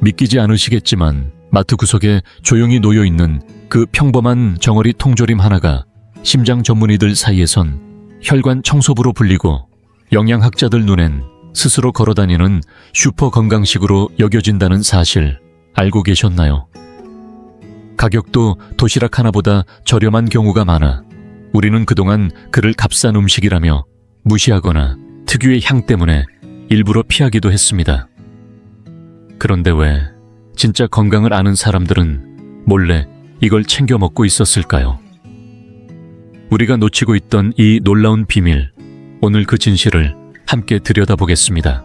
믿기지 않으시겠지만 마트 구석에 조용히 놓여있는 그 평범한 정어리 통조림 하나가 심장 전문의들 사이에선 혈관 청소부로 불리고 영양학자들 눈엔 스스로 걸어다니는 슈퍼 건강식으로 여겨진다는 사실 알고 계셨나요? 가격도 도시락 하나보다 저렴한 경우가 많아 우리는 그동안 그를 값싼 음식이라며 무시하거나 특유의 향 때문에 일부러 피하기도 했습니다. 그런데 왜 진짜 건강을 아는 사람들은 몰래 이걸 챙겨 먹고 있었을까요? 우리가 놓치고 있던 이 놀라운 비밀, 오늘 그 진실을 함께 들여다보겠습니다.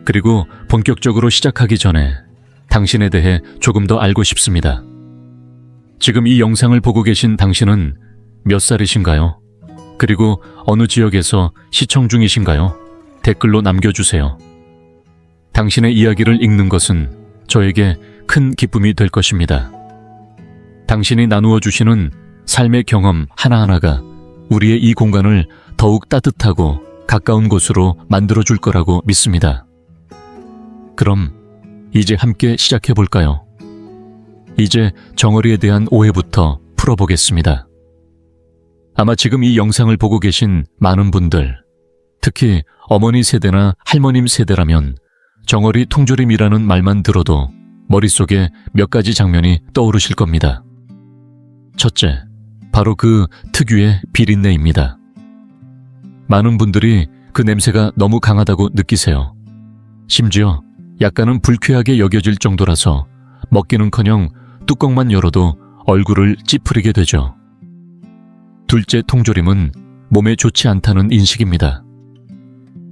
그리고 본격적으로 시작하기 전에 당신에 대해 조금 더 알고 싶습니다. 지금 이 영상을 보고 계신 당신은 몇 살이신가요? 그리고 어느 지역에서 시청 중이신가요? 댓글로 남겨주세요. 당신의 이야기를 읽는 것은 저에게 큰 기쁨이 될 것입니다. 당신이 나누어 주시는 삶의 경험 하나하나가 우리의 이 공간을 더욱 따뜻하고 가까운 곳으로 만들어줄 거라고 믿습니다. 그럼 이제 함께 시작해 볼까요? 이제 정어리에 대한 오해부터 풀어보겠습니다. 아마 지금 이 영상을 보고 계신 많은 분들, 특히 어머니 세대나 할머님 세대라면 정어리 통조림이라는 말만 들어도 머릿속에 몇 가지 장면이 떠오르실 겁니다. 첫째, 바로 그 특유의 비린내입니다. 많은 분들이 그 냄새가 너무 강하다고 느끼세요. 심지어 약간은 불쾌하게 여겨질 정도라서 먹기는커녕 뚜껑만 열어도 얼굴을 찌푸리게 되죠. 둘째, 통조림은 몸에 좋지 않다는 인식입니다.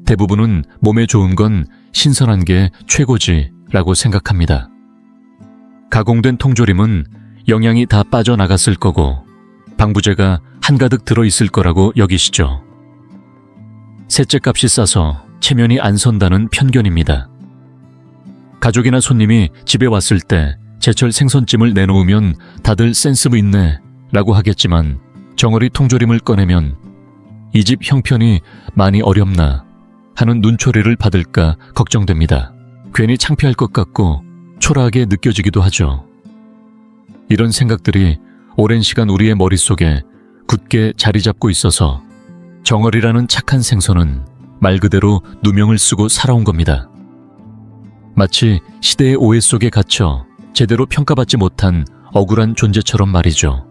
대부분은 몸에 좋은 건 신선한 게 최고지라고 생각합니다. 가공된 통조림은 영양이 다 빠져나갔을 거고 방부제가 한가득 들어있을 거라고 여기시죠. 셋째, 값이 싸서 체면이 안 선다는 편견입니다. 가족이나 손님이 집에 왔을 때 제철 생선찜을 내놓으면 다들 센스 있네 라고 하겠지만 정어리 통조림을 꺼내면 이 집 형편이 많이 어렵나 하는 눈초리를 받을까 걱정됩니다. 괜히 창피할 것 같고 초라하게 느껴지기도 하죠. 이런 생각들이 오랜 시간 우리의 머릿속에 굳게 자리 잡고 있어서 정어리라는 착한 생선은 말 그대로 누명을 쓰고 살아온 겁니다. 마치 시대의 오해 속에 갇혀 제대로 평가받지 못한 억울한 존재처럼 말이죠.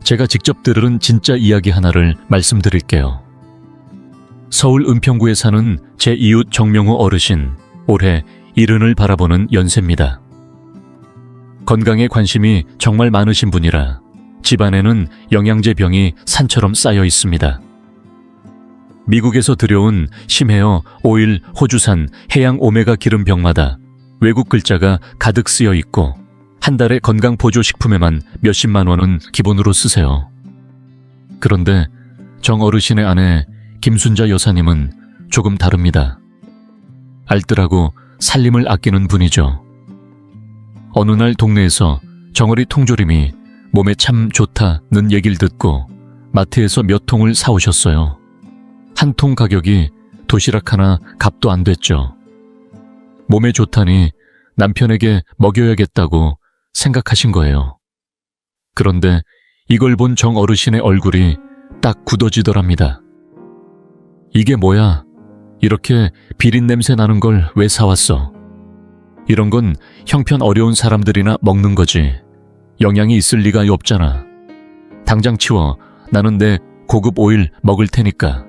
제가 직접 들은 진짜 이야기 하나를 말씀드릴게요. 서울 은평구에 사는 제 이웃 정명호 어르신, 올해 70을 바라보는 연세입니다. 건강에 관심이 정말 많으신 분이라 집안에는 영양제 병이 산처럼 쌓여 있습니다. 미국에서 들여온 심헤어, 오일, 호주산, 해양 오메가 기름 병마다 외국 글자가 가득 쓰여 있고 한 달에 건강 보조 식품에만 몇십만 원은 기본으로 쓰세요. 그런데 정 어르신의 아내 김순자 여사님은 조금 다릅니다. 알뜰하고 살림을 아끼는 분이죠. 어느 날 동네에서 정어리 통조림이 몸에 참 좋다는 얘기를 듣고 마트에서 몇 통을 사오셨어요. 한 통 가격이 도시락 하나 값도 안 됐죠. 몸에 좋다니 남편에게 먹여야겠다고 생각하신 거예요. 그런데 이걸 본 정 어르신의 얼굴이 딱 굳어지더랍니다. 이게 뭐야? 이렇게 비린냄새 나는 걸 왜 사왔어? 이런 건 형편 어려운 사람들이나 먹는 거지. 영양이 있을 리가 없잖아. 당장 치워. 나는 내 고급 오일 먹을 테니까.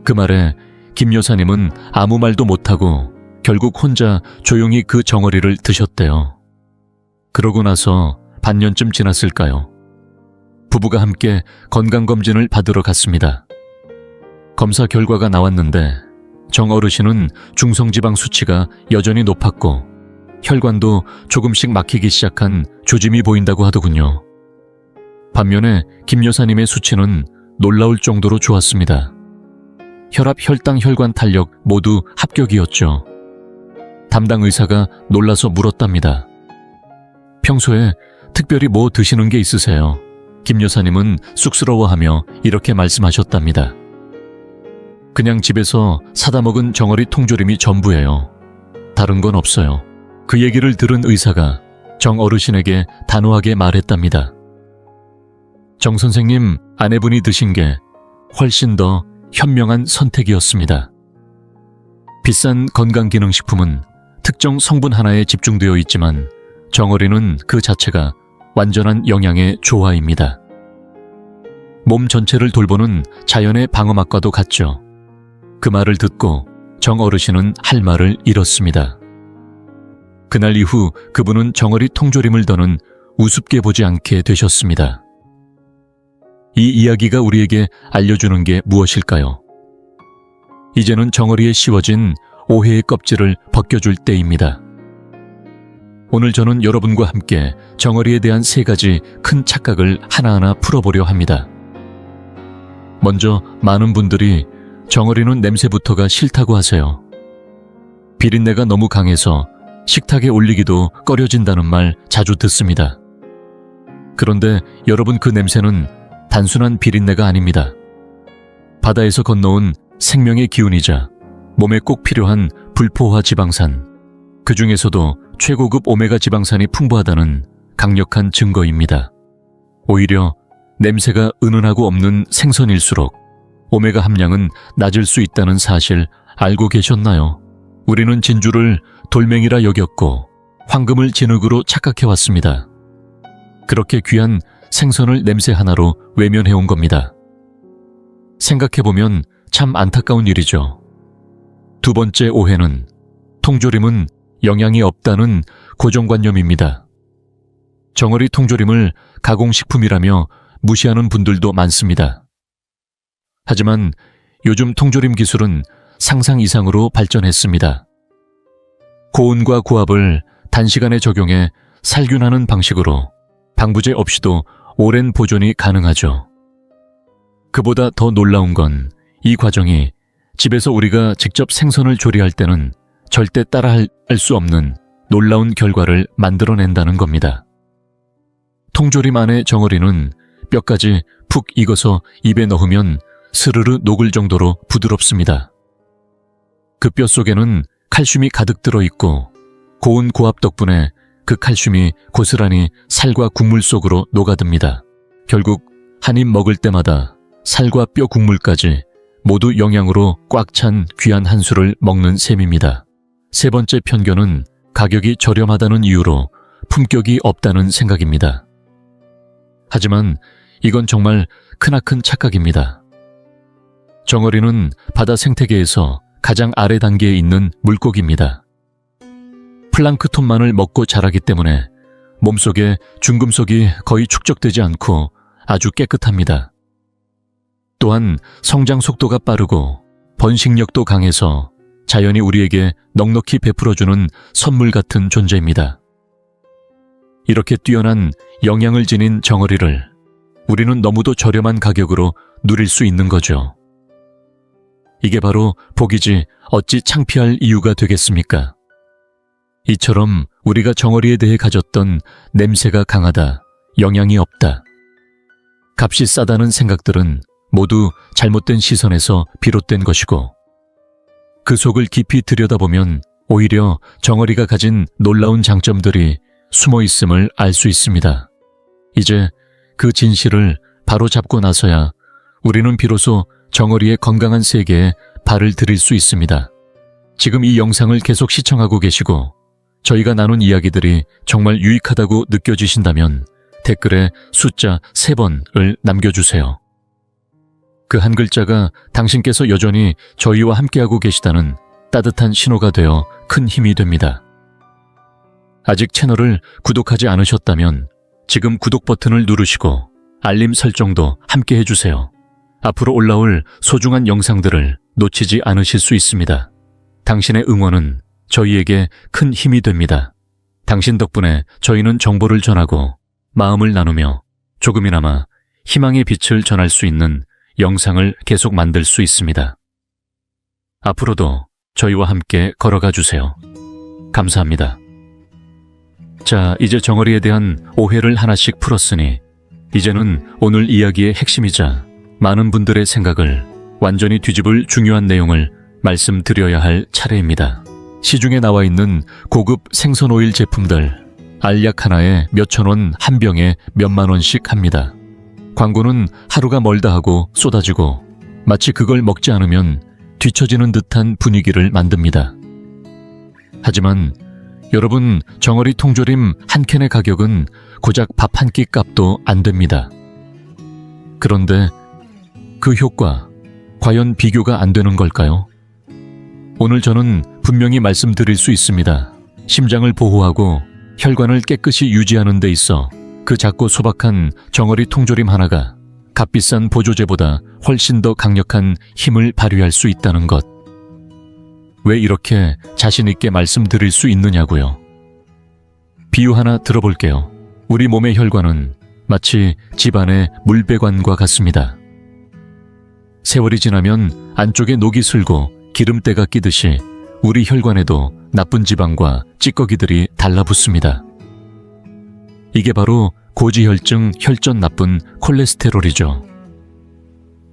그 말에 김 여사님은 아무 말도 못하고 결국 혼자 조용히 그 정어리를 드셨대요. 그러고 나서 반년쯤 지났을까요? 부부가 함께 건강검진을 받으러 갔습니다. 검사 결과가 나왔는데 정 어르신은 중성지방 수치가 여전히 높았고 혈관도 조금씩 막히기 시작한 조짐이 보인다고 하더군요. 반면에 김 여사님의 수치는 놀라울 정도로 좋았습니다. 혈압, 혈당, 혈관 탄력 모두 합격이었죠. 담당 의사가 놀라서 물었답니다. 평소에 특별히 뭐 드시는 게 있으세요? 김 여사님은 쑥스러워하며 이렇게 말씀하셨답니다. 그냥 집에서 사다 먹은 정어리 통조림이 전부예요. 다른 건 없어요. 그 얘기를 들은 의사가 정 어르신에게 단호하게 말했답니다. 정 선생님, 아내분이 드신 게 훨씬 더 현명한 선택이었습니다. 비싼 건강기능식품은 특정 성분 하나에 집중되어 있지만 정어리는 그 자체가 완전한 영양의 조화입니다. 몸 전체를 돌보는 자연의 방어막과도 같죠. 그 말을 듣고 정 어르신은 할 말을 잃었습니다. 그날 이후 그분은 정어리 통조림을 더는 우습게 보지 않게 되셨습니다. 이 이야기가 우리에게 알려주는 게 무엇일까요? 이제는 정어리에 씌워진 오해의 껍질을 벗겨줄 때입니다. 오늘 저는 여러분과 함께 정어리에 대한 3가지 큰 착각을 하나하나 풀어보려 합니다. 먼저 많은 분들이 정어리는 냄새부터가 싫다고 하세요. 비린내가 너무 강해서 식탁에 올리기도 꺼려진다는 말 자주 듣습니다. 그런데 여러분, 그 냄새는 단순한 비린내가 아닙니다. 바다에서 건너온 생명의 기운이자 몸에 꼭 필요한 불포화 지방산, 그 중에서도 최고급 오메가 지방산이 풍부하다는 강력한 증거입니다. 오히려 냄새가 은은하고 없는 생선일수록 오메가 함량은 낮을 수 있다는 사실 알고 계셨나요? 우리는 진주를 돌멩이라 여겼고 황금을 진흙으로 착각해왔습니다. 그렇게 귀한 생선을 냄새 하나로 외면해온 겁니다. 생각해보면 참 안타까운 일이죠. 2번째 오해는 통조림은 영양이 없다는 고정관념입니다. 정어리 통조림을 가공식품이라며 무시하는 분들도 많습니다. 하지만 요즘 통조림 기술은 상상 이상으로 발전했습니다. 고온과 고압을 단시간에 적용해 살균하는 방식으로 방부제 없이도 오랜 보존이 가능하죠. 그보다 더 놀라운 건 이 과정이 집에서 우리가 직접 생선을 조리할 때는 절대 따라할 수 없는 놀라운 결과를 만들어낸다는 겁니다. 통조림 안의 정어리는 뼈까지 푹 익어서 입에 넣으면 스르르 녹을 정도로 부드럽습니다. 그 뼈 속에는 칼슘이 가득 들어있고 고온 고압 덕분에 그 칼슘이 고스란히 살과 국물 속으로 녹아듭니다. 결국 한 입 먹을 때마다 살과 뼈 국물까지 모두 영양으로 꽉 찬 귀한 한 수를 먹는 셈입니다. 3번째 편견은 가격이 저렴하다는 이유로 품격이 없다는 생각입니다. 하지만 이건 정말 크나큰 착각입니다. 정어리는 바다 생태계에서 가장 아래 단계에 있는 물고기입니다. 플랑크톤만을 먹고 자라기 때문에 몸속에 중금속이 거의 축적되지 않고 아주 깨끗합니다. 또한 성장 속도가 빠르고 번식력도 강해서 자연이 우리에게 넉넉히 베풀어주는 선물 같은 존재입니다. 이렇게 뛰어난 영양을 지닌 정어리를 우리는 너무도 저렴한 가격으로 누릴 수 있는 거죠. 이게 바로 복이지 어찌 창피할 이유가 되겠습니까? 이처럼 우리가 정어리에 대해 가졌던 냄새가 강하다, 영양이 없다, 값이 싸다는 생각들은 모두 잘못된 시선에서 비롯된 것이고, 그 속을 깊이 들여다보면 오히려 정어리가 가진 놀라운 장점들이 숨어 있음을 알 수 있습니다. 이제 그 진실을 바로 잡고 나서야 우리는 비로소 정어리의 건강한 세계에 발을 들일 수 있습니다. 지금 이 영상을 계속 시청하고 계시고 저희가 나눈 이야기들이 정말 유익하다고 느껴지신다면 댓글에 숫자 3번을 남겨주세요. 그 한 글자가 당신께서 여전히 저희와 함께하고 계시다는 따뜻한 신호가 되어 큰 힘이 됩니다. 아직 채널을 구독하지 않으셨다면 지금 구독 버튼을 누르시고 알림 설정도 함께 해주세요. 앞으로 올라올 소중한 영상들을 놓치지 않으실 수 있습니다. 당신의 응원은 저희에게 큰 힘이 됩니다. 당신 덕분에 저희는 정보를 전하고 마음을 나누며 조금이나마 희망의 빛을 전할 수 있는 영상을 계속 만들 수 있습니다. 앞으로도 저희와 함께 걸어가 주세요. 감사합니다. 자, 이제 정어리에 대한 오해를 하나씩 풀었으니 이제는 오늘 이야기의 핵심이자 많은 분들의 생각을 완전히 뒤집을 중요한 내용을 말씀드려야 할 차례입니다. 시중에 나와 있는 고급 생선 오일 제품들, 알약 하나에 몇천 원, 한 병에 몇만 원씩 합니다. 광고는 하루가 멀다 하고 쏟아지고 마치 그걸 먹지 않으면 뒤처지는 듯한 분위기를 만듭니다. 하지만 여러분, 정어리 통조림 한 캔의 가격은 고작 밥 한 끼 값도 안 됩니다. 그런데 그 효과, 과연 비교가 안 되는 걸까요? 오늘 저는 분명히 말씀드릴 수 있습니다. 심장을 보호하고 혈관을 깨끗이 유지하는 데 있어 그 작고 소박한 정어리 통조림 하나가 값비싼 보조제보다 훨씬 더 강력한 힘을 발휘할 수 있다는 것. 왜 이렇게 자신 있게 말씀드릴 수 있느냐고요. 비유 하나 들어볼게요. 우리 몸의 혈관은 마치 집안의 물배관과 같습니다. 세월이 지나면 안쪽에 녹이 슬고 기름때가 끼듯이 우리 혈관에도 나쁜 지방과 찌꺼기들이 달라붙습니다. 이게 바로 고지혈증, 혈전 나쁜 콜레스테롤이죠.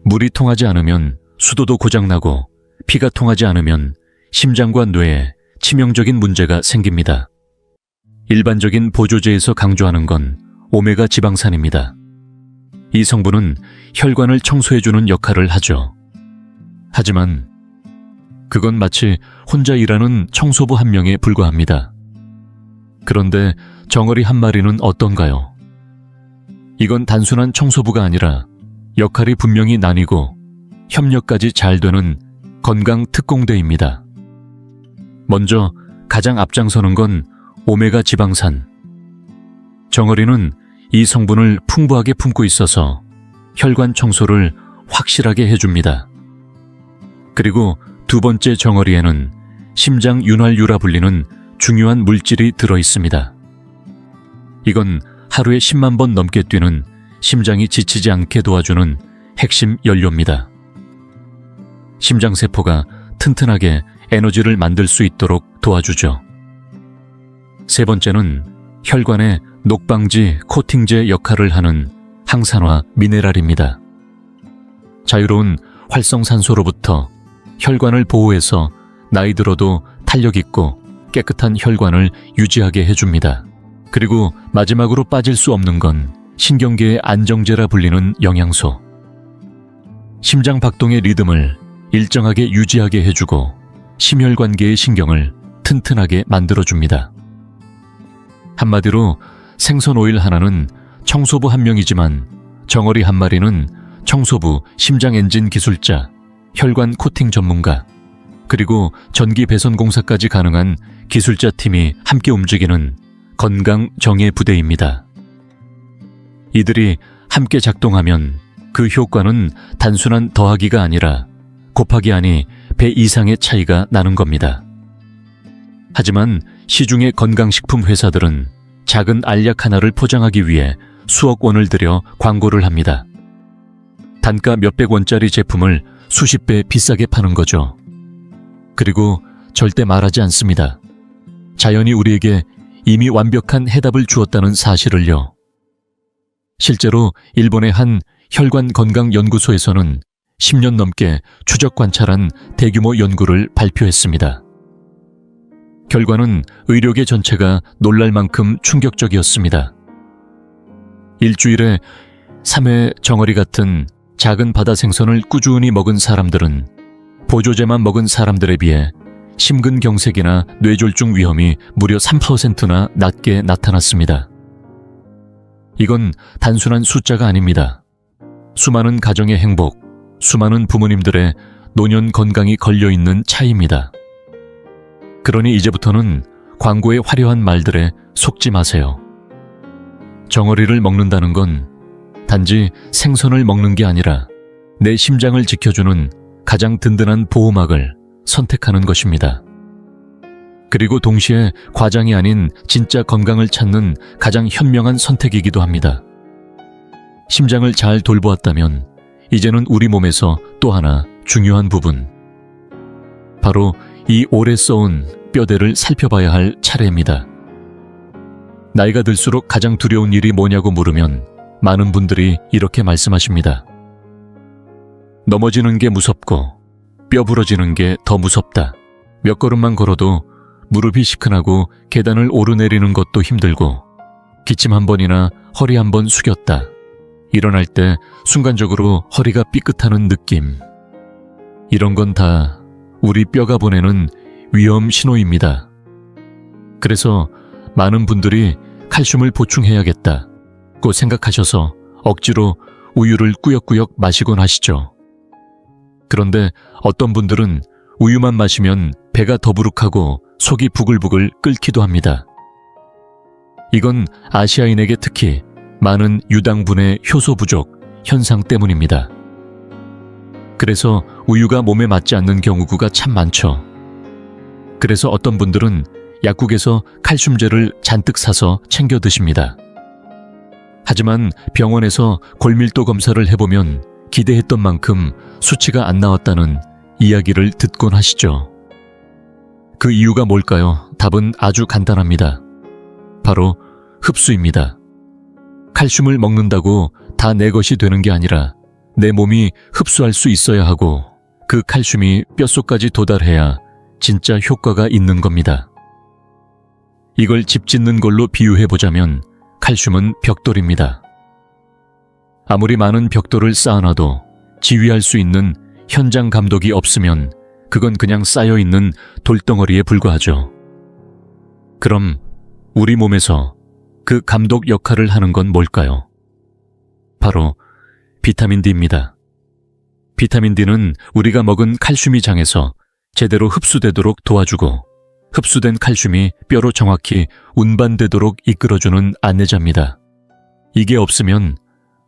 물이 통하지 않으면 수도도 고장나고 피가 통하지 않으면 심장과 뇌에 치명적인 문제가 생깁니다. 일반적인 보조제에서 강조하는 건 오메가 지방산입니다. 이 성분은 혈관을 청소해주는 역할을 하죠. 하지만 그건 마치 혼자 일하는 청소부 한 명에 불과합니다. 그런데 정어리 한 마리는 어떤가요? 이건 단순한 청소부가 아니라 역할이 분명히 나뉘고 협력까지 잘 되는 건강 특공대입니다. 먼저 가장 앞장서는 건 오메가 지방산. 정어리는 이 성분을 풍부하게 품고 있어서 혈관 청소를 확실하게 해줍니다. 그리고 두 번째 정어리에는 심장 윤활유라 불리는 중요한 물질이 들어있습니다. 이건 하루에 10만 번 넘게 뛰는 심장이 지치지 않게 도와주는 핵심 연료입니다. 심장세포가 튼튼하게 에너지를 만들 수 있도록 도와주죠. 세 번째는 혈관의 녹방지 코팅제 역할을 하는 항산화 미네랄입니다. 자유로운 활성산소로부터 혈관을 보호해서 나이 들어도 탄력 있고 깨끗한 혈관을 유지하게 해줍니다. 그리고 마지막으로 빠질 수 없는 건 신경계의 안정제라 불리는 영양소. 심장 박동의 리듬을 일정하게 유지하게 해주고 심혈관계의 신경을 튼튼하게 만들어줍니다. 한마디로 생선 오일 하나는 청소부 한 명이지만 정어리 한 마리는 청소부, 심장 엔진 기술자, 혈관 코팅 전문가, 그리고 전기 배선 공사까지 가능한 기술자 팀이 함께 움직이는 건강 정예 부대입니다. 이들이 함께 작동하면 그 효과는 단순한 더하기가 아니라 곱하기 아니 배 이상의 차이가 나는 겁니다. 하지만 시중의 건강식품 회사들은 작은 알약 하나를 포장하기 위해 수억 원을 들여 광고를 합니다. 단가 몇백 원짜리 제품을 수십 배 비싸게 파는 거죠. 그리고 절대 말하지 않습니다. 자연이 우리에게 이미 완벽한 해답을 주었다는 사실을요. 실제로 일본의 한 혈관 건강 연구소에서는 10년 넘게 추적 관찰한 대규모 연구를 발표했습니다. 결과는 의료계 전체가 놀랄 만큼 충격적이었습니다. 일주일에 3회 정어리 같은 작은 바다 생선을 꾸준히 먹은 사람들은 보조제만 먹은 사람들에 비해 심근경색이나 뇌졸중 위험이 무려 3%나 낮게 나타났습니다. 이건 단순한 숫자가 아닙니다. 수많은 가정의 행복, 수많은 부모님들의 노년 건강이 걸려있는 차이입니다. 그러니 이제부터는 광고의 화려한 말들에 속지 마세요. 정어리를 먹는다는 건 단지 생선을 먹는 게 아니라 내 심장을 지켜주는 가장 든든한 보호막을 선택하는 것입니다. 그리고 동시에 과장이 아닌 진짜 건강을 찾는 가장 현명한 선택이기도 합니다. 심장을 잘 돌보았다면 이제는 우리 몸에서 또 하나 중요한 부분, 바로 이 오래 써온 뼈대를 살펴봐야 할 차례입니다. 나이가 들수록 가장 두려운 일이 뭐냐고 물으면 많은 분들이 이렇게 말씀하십니다. 넘어지는 게 무섭고 뼈 부러지는 게 더 무섭다. 몇 걸음만 걸어도 무릎이 시큰하고 계단을 오르내리는 것도 힘들고 기침 한 번이나 허리 한 번 숙였다. 일어날 때 순간적으로 허리가 삐끗하는 느낌. 이런 건 다 우리 뼈가 보내는 위험 신호입니다. 그래서 많은 분들이 칼슘을 보충해야겠다고 생각하셔서 억지로 우유를 꾸역꾸역 마시곤 하시죠. 그런데 어떤 분들은 우유만 마시면 배가 더부룩하고 속이 부글부글 끓기도 합니다. 이건 아시아인에게 특히 많은 유당분의 효소 부족 현상 때문입니다. 그래서 우유가 몸에 맞지 않는 경우가 참 많죠. 그래서 어떤 분들은 약국에서 칼슘제를 잔뜩 사서 챙겨 드십니다. 하지만 병원에서 골밀도 검사를 해보면 기대했던 만큼 수치가 안 나왔다는 이야기를 듣곤 하시죠. 그 이유가 뭘까요? 답은 아주 간단합니다. 바로 흡수입니다. 칼슘을 먹는다고 다 내 것이 되는 게 아니라 내 몸이 흡수할 수 있어야 하고 그 칼슘이 뼛속까지 도달해야 진짜 효과가 있는 겁니다. 이걸 집 짓는 걸로 비유해보자면 칼슘은 벽돌입니다. 아무리 많은 벽돌을 쌓아놔도 지휘할 수 있는 현장 감독이 없으면 그건 그냥 쌓여있는 돌덩어리에 불과하죠. 그럼 우리 몸에서 그 감독 역할을 하는 건 뭘까요? 바로 비타민 D입니다. 비타민 D는 우리가 먹은 칼슘이 장에서 제대로 흡수되도록 도와주고 흡수된 칼슘이 뼈로 정확히 운반되도록 이끌어주는 안내자입니다. 이게 없으면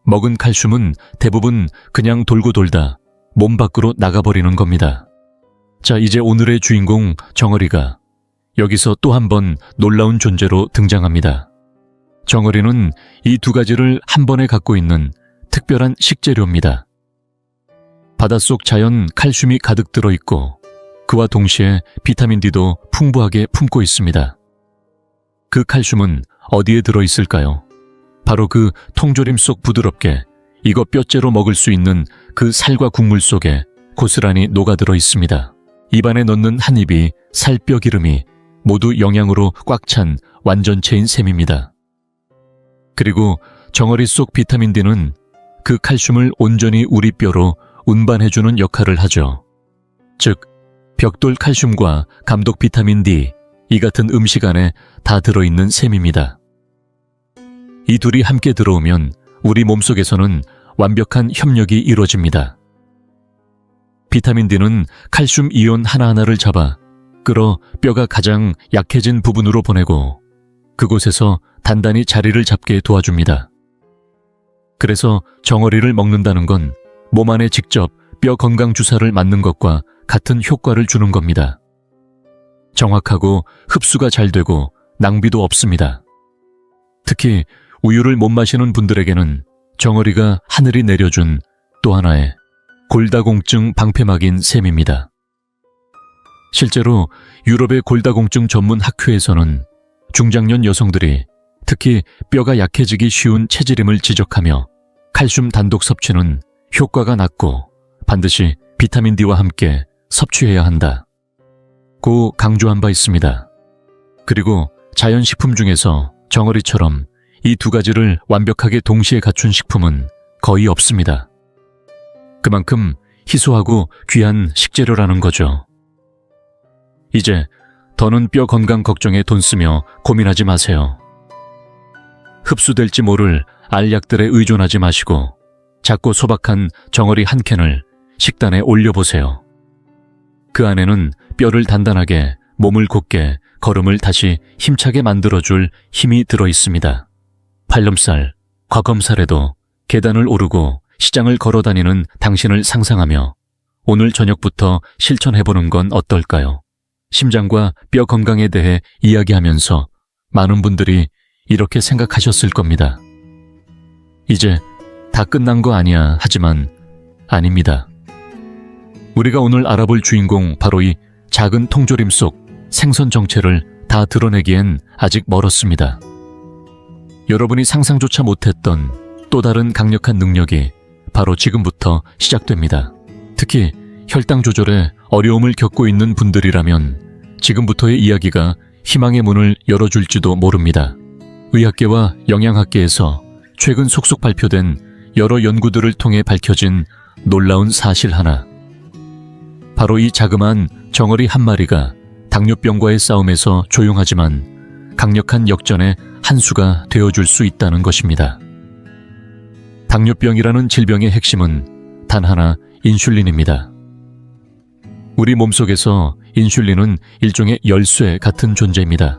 먹은 칼슘은 대부분 그냥 돌고 돌다 몸 밖으로 나가버리는 겁니다. 자, 이제 오늘의 주인공 정어리가 여기서 또 한 번 놀라운 존재로 등장합니다. 정어리는 이 두 가지를 한 번에 갖고 있는 특별한 식재료입니다. 바닷속 자연 칼슘이 가득 들어있고 그와 동시에 비타민 D도 풍부하게 품고 있습니다. 그 칼슘은 어디에 들어있을까요? 바로 그 통조림 속 부드럽게 이거 뼈째로 먹을 수 있는 그 살과 국물 속에 고스란히 녹아들어 있습니다. 입안에 넣는 한 입이 살뼈 기름이 모두 영양으로 꽉 찬 완전체인 셈입니다. 그리고 정어리 속 비타민 D는 그 칼슘을 온전히 우리 뼈로 운반해주는 역할을 하죠. 즉, 벽돌 칼슘과 감독 비타민 D, 이 같은 음식 안에 다 들어있는 셈입니다. 이 둘이 함께 들어오면 우리 몸속에서는 완벽한 협력이 이루어집니다. 비타민 D는 칼슘 이온 하나하나를 잡아 끌어 뼈가 가장 약해진 부분으로 보내고 그곳에서 단단히 자리를 잡게 도와줍니다. 그래서 정어리를 먹는다는 건 몸 안에 직접 뼈 건강 주사를 맞는 것과 같은 효과를 주는 겁니다. 정확하고 흡수가 잘 되고 낭비도 없습니다. 특히 우유를 못 마시는 분들에게는 정어리가 하늘이 내려준 또 하나의 골다공증 방패막인 셈입니다. 실제로 유럽의 골다공증 전문 학회에서는 중장년 여성들이 특히 뼈가 약해지기 쉬운 체질임을 지적하며 칼슘 단독 섭취는 효과가 낮고 반드시 비타민 D와 함께 섭취해야 한다 고 강조한 바 있습니다. 그리고 자연식품 중에서 정어리처럼 이 두 가지를 완벽하게 동시에 갖춘 식품은 거의 없습니다. 그만큼 희소하고 귀한 식재료라는 거죠. 이제 더는 뼈 건강 걱정에 돈 쓰며 고민하지 마세요. 흡수될지 모를 알약들에 의존하지 마시고 작고 소박한 정어리 한 캔을 식단에 올려보세요. 그 안에는 뼈를 단단하게, 몸을 곧게, 걸음을 다시 힘차게 만들어줄 힘이 들어있습니다. 팔름살, 과검살에도 계단을 오르고 시장을 걸어다니는 당신을 상상하며 오늘 저녁부터 실천해보는 건 어떨까요? 심장과 뼈 건강에 대해 이야기하면서 많은 분들이 이렇게 생각하셨을 겁니다. 이제 다 끝난 거 아니야 하지만 아닙니다. 우리가 오늘 알아볼 주인공 바로 이 작은 통조림 속 생선 정체를 다 드러내기엔 아직 멀었습니다. 여러분이 상상조차 못했던 또 다른 강력한 능력이 바로 지금부터 시작됩니다. 특히 혈당 조절에 어려움을 겪고 있는 분들이라면 지금부터의 이야기가 희망의 문을 열어줄지도 모릅니다. 의학계와 영양학계에서 최근 속속 발표된 여러 연구들을 통해 밝혀진 놀라운 사실 하나. 바로 이 자그마한 정어리 한 마리가 당뇨병과의 싸움에서 조용하지만 강력한 역전의 한 수가 되어줄 수 있다는 것입니다. 당뇨병이라는 질병의 핵심은 단 하나, 인슐린입니다. 우리 몸속에서 인슐린은 일종의 열쇠 같은 존재입니다.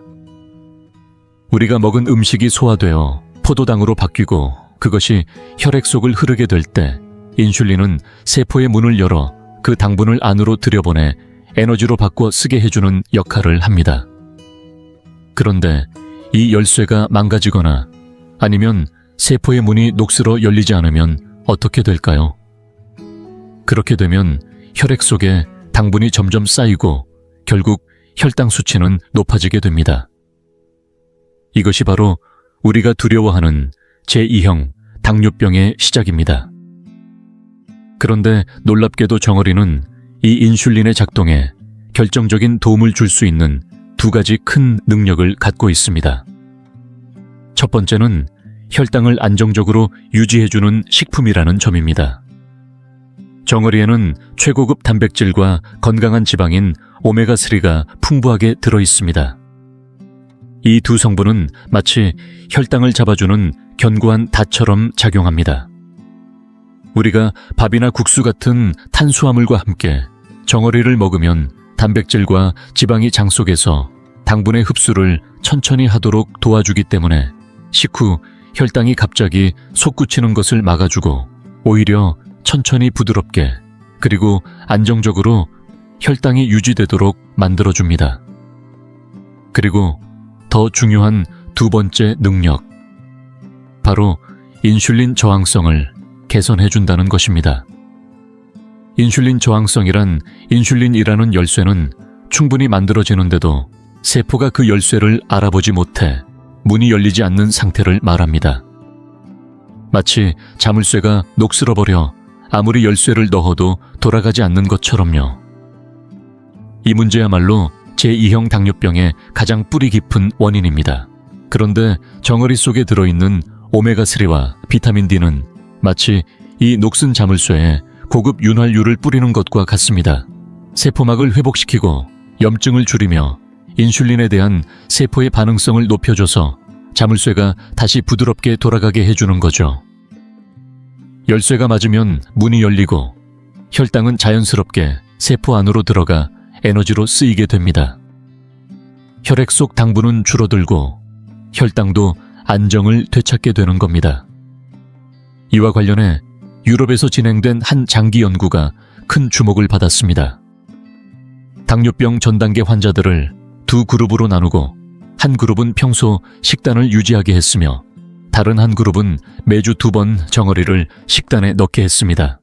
우리가 먹은 음식이 소화되어 포도당으로 바뀌고 그것이 혈액 속을 흐르게 될 때 인슐린은 세포의 문을 열어 그 당분을 안으로 들여보내 에너지로 바꿔 쓰게 해주는 역할을 합니다. 그런데 이 열쇠가 망가지거나 아니면 세포의 문이 녹슬어 열리지 않으면 어떻게 될까요? 그렇게 되면 혈액 속에 당분이 점점 쌓이고 결국 혈당 수치는 높아지게 됩니다. 이것이 바로 우리가 두려워하는 제2형 당뇨병의 시작입니다. 그런데 놀랍게도 정어리는 이 인슐린의 작동에 결정적인 도움을 줄 수 있는 두 가지 큰 능력을 갖고 있습니다. 첫 번째는 혈당을 안정적으로 유지해주는 식품이라는 점입니다. 정어리에는 최고급 단백질과 건강한 지방인 오메가3가 풍부하게 들어있습니다. 이 두 성분은 마치 혈당을 잡아주는 견고한 닷처럼 작용합니다. 우리가 밥이나 국수 같은 탄수화물과 함께 정어리를 먹으면 단백질과 지방이 장 속에서 당분의 흡수를 천천히 하도록 도와주기 때문에 식후 혈당이 갑자기 솟구치는 것을 막아주고 오히려 천천히 부드럽게 그리고 안정적으로 혈당이 유지되도록 만들어줍니다. 그리고 더 중요한 두 번째 능력, 바로 인슐린 저항성을 개선해준다는 것입니다. 인슐린 저항성이란 인슐린이라는 열쇠는 충분히 만들어지는데도 세포가 그 열쇠를 알아보지 못해 문이 열리지 않는 상태를 말합니다. 마치 자물쇠가 녹슬어버려 아무리 열쇠를 넣어도 돌아가지 않는 것처럼요. 이 문제야말로 제2형 당뇨병의 가장 뿌리 깊은 원인입니다. 그런데 정어리 속에 들어있는 오메가3와 비타민 D는 마치 이 녹슨 자물쇠에 고급 윤활유를 뿌리는 것과 같습니다. 세포막을 회복시키고 염증을 줄이며 인슐린에 대한 세포의 반응성을 높여줘서 자물쇠가 다시 부드럽게 돌아가게 해주는 거죠. 열쇠가 맞으면 문이 열리고 혈당은 자연스럽게 세포 안으로 들어가 에너지로 쓰이게 됩니다. 혈액 속 당분은 줄어들고 혈당도 안정을 되찾게 되는 겁니다. 이와 관련해 유럽에서 진행된 한 장기 연구가 큰 주목을 받았습니다. 당뇨병 전 단계 환자들을 두 그룹으로 나누고 한 그룹은 평소 식단을 유지하게 했으며 다른 한 그룹은 매주 2번 정어리를 식단에 넣게 했습니다.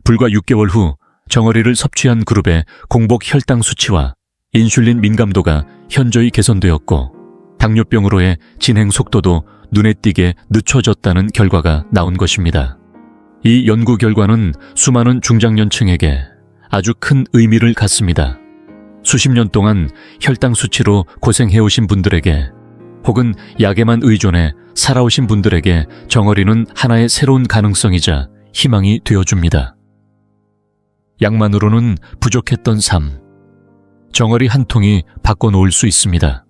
불과 6개월 후 정어리를 섭취한 그룹의 공복 혈당 수치와 인슐린 민감도가 현저히 개선되었고 당뇨병으로의 진행 속도도 눈에 띄게 늦춰졌다는 결과가 나온 것입니다. 이 연구 결과는 수많은 중장년층에게 아주 큰 의미를 갖습니다. 수십 년 동안 혈당 수치로 고생해오신 분들에게 혹은 약에만 의존해 살아오신 분들에게 정어리는 하나의 새로운 가능성이자 희망이 되어줍니다. 약만으로는 부족했던 삶, 정어리 한 통이 바꿔놓을 수 있습니다.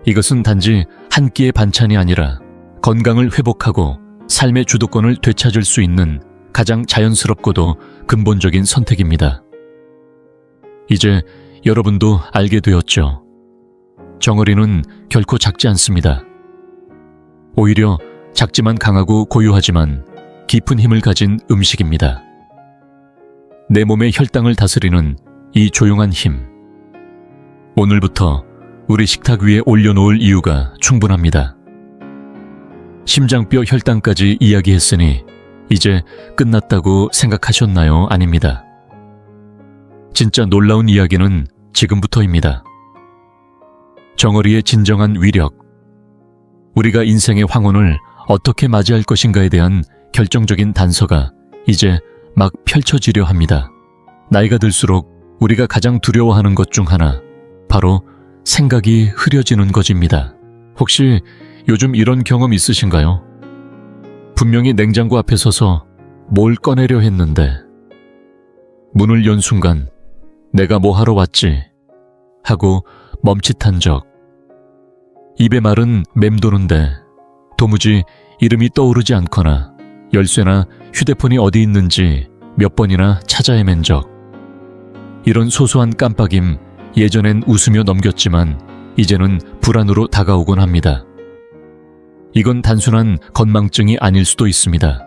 이것은 단지 한 끼의 반찬이 아니라 건강을 회복하고 삶의 주도권을 되찾을 수 있는 가장 자연스럽고도 근본적인 선택입니다. 이제 여러분도 알게 되었죠. 정어리는 결코 작지 않습니다. 오히려 작지만 강하고 고유하지만 깊은 힘을 가진 음식입니다. 내 몸의 혈당을 다스리는 이 조용한 힘. 오늘부터 우리 식탁 위에 올려놓을 이유가 충분합니다. 심장뼈 혈당까지 이야기했으니 이제 끝났다고 생각하셨나요? 아닙니다. 진짜 놀라운 이야기는 지금부터입니다. 정어리의 진정한 위력, 우리가 인생의 황혼을 어떻게 맞이할 것인가에 대한 결정적인 단서가 이제 막 펼쳐지려 합니다. 나이가 들수록 우리가 가장 두려워하는 것 중 하나, 바로 생각이 흐려지는 것입니다. 혹시 요즘 이런 경험 있으신가요? 분명히 냉장고 앞에 서서 뭘 꺼내려 했는데 문을 연 순간 내가 뭐 하러 왔지? 하고 멈칫한 적. 입에 말은 맴도는데 도무지 이름이 떠오르지 않거나 열쇠나 휴대폰이 어디 있는지 몇 번이나 찾아 헤맨 적. 이런 소소한 깜빡임 예전엔 웃으며 넘겼지만 이제는 불안으로 다가오곤 합니다. 이건 단순한 건망증이 아닐 수도 있습니다.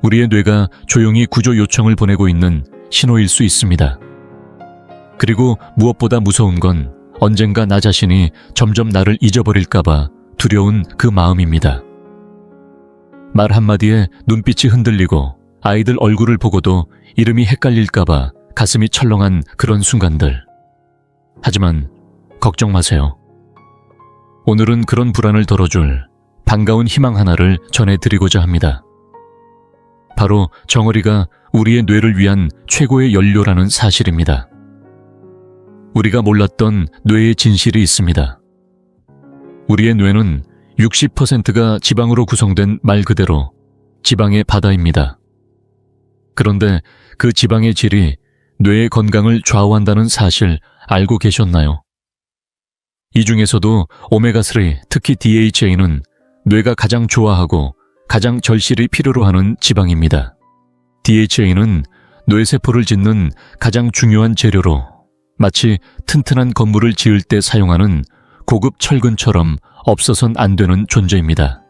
우리의 뇌가 조용히 구조 요청을 보내고 있는 신호일 수 있습니다. 그리고 무엇보다 무서운 건 언젠가 나 자신이 점점 나를 잊어버릴까봐 두려운 그 마음입니다. 말 한마디에 눈빛이 흔들리고 아이들 얼굴을 보고도 이름이 헷갈릴까봐 가슴이 철렁한 그런 순간들. 하지만 걱정 마세요. 오늘은 그런 불안을 덜어줄 반가운 희망 하나를 전해드리고자 합니다. 바로 정어리가 우리의 뇌를 위한 최고의 연료라는 사실입니다. 우리가 몰랐던 뇌의 진실이 있습니다. 우리의 뇌는 60%가 지방으로 구성된 말 그대로 지방의 바다입니다. 그런데 그 지방의 질이 뇌의 건강을 좌우한다는 사실 알고 계셨나요? 이 중에서도 오메가3, 특히 DHA는 뇌가 가장 좋아하고 가장 절실히 필요로 하는 지방입니다. DHA는 뇌세포를 짓는 가장 중요한 재료로 마치 튼튼한 건물을 지을 때 사용하는 고급 철근처럼 없어선 안 되는 존재입니다.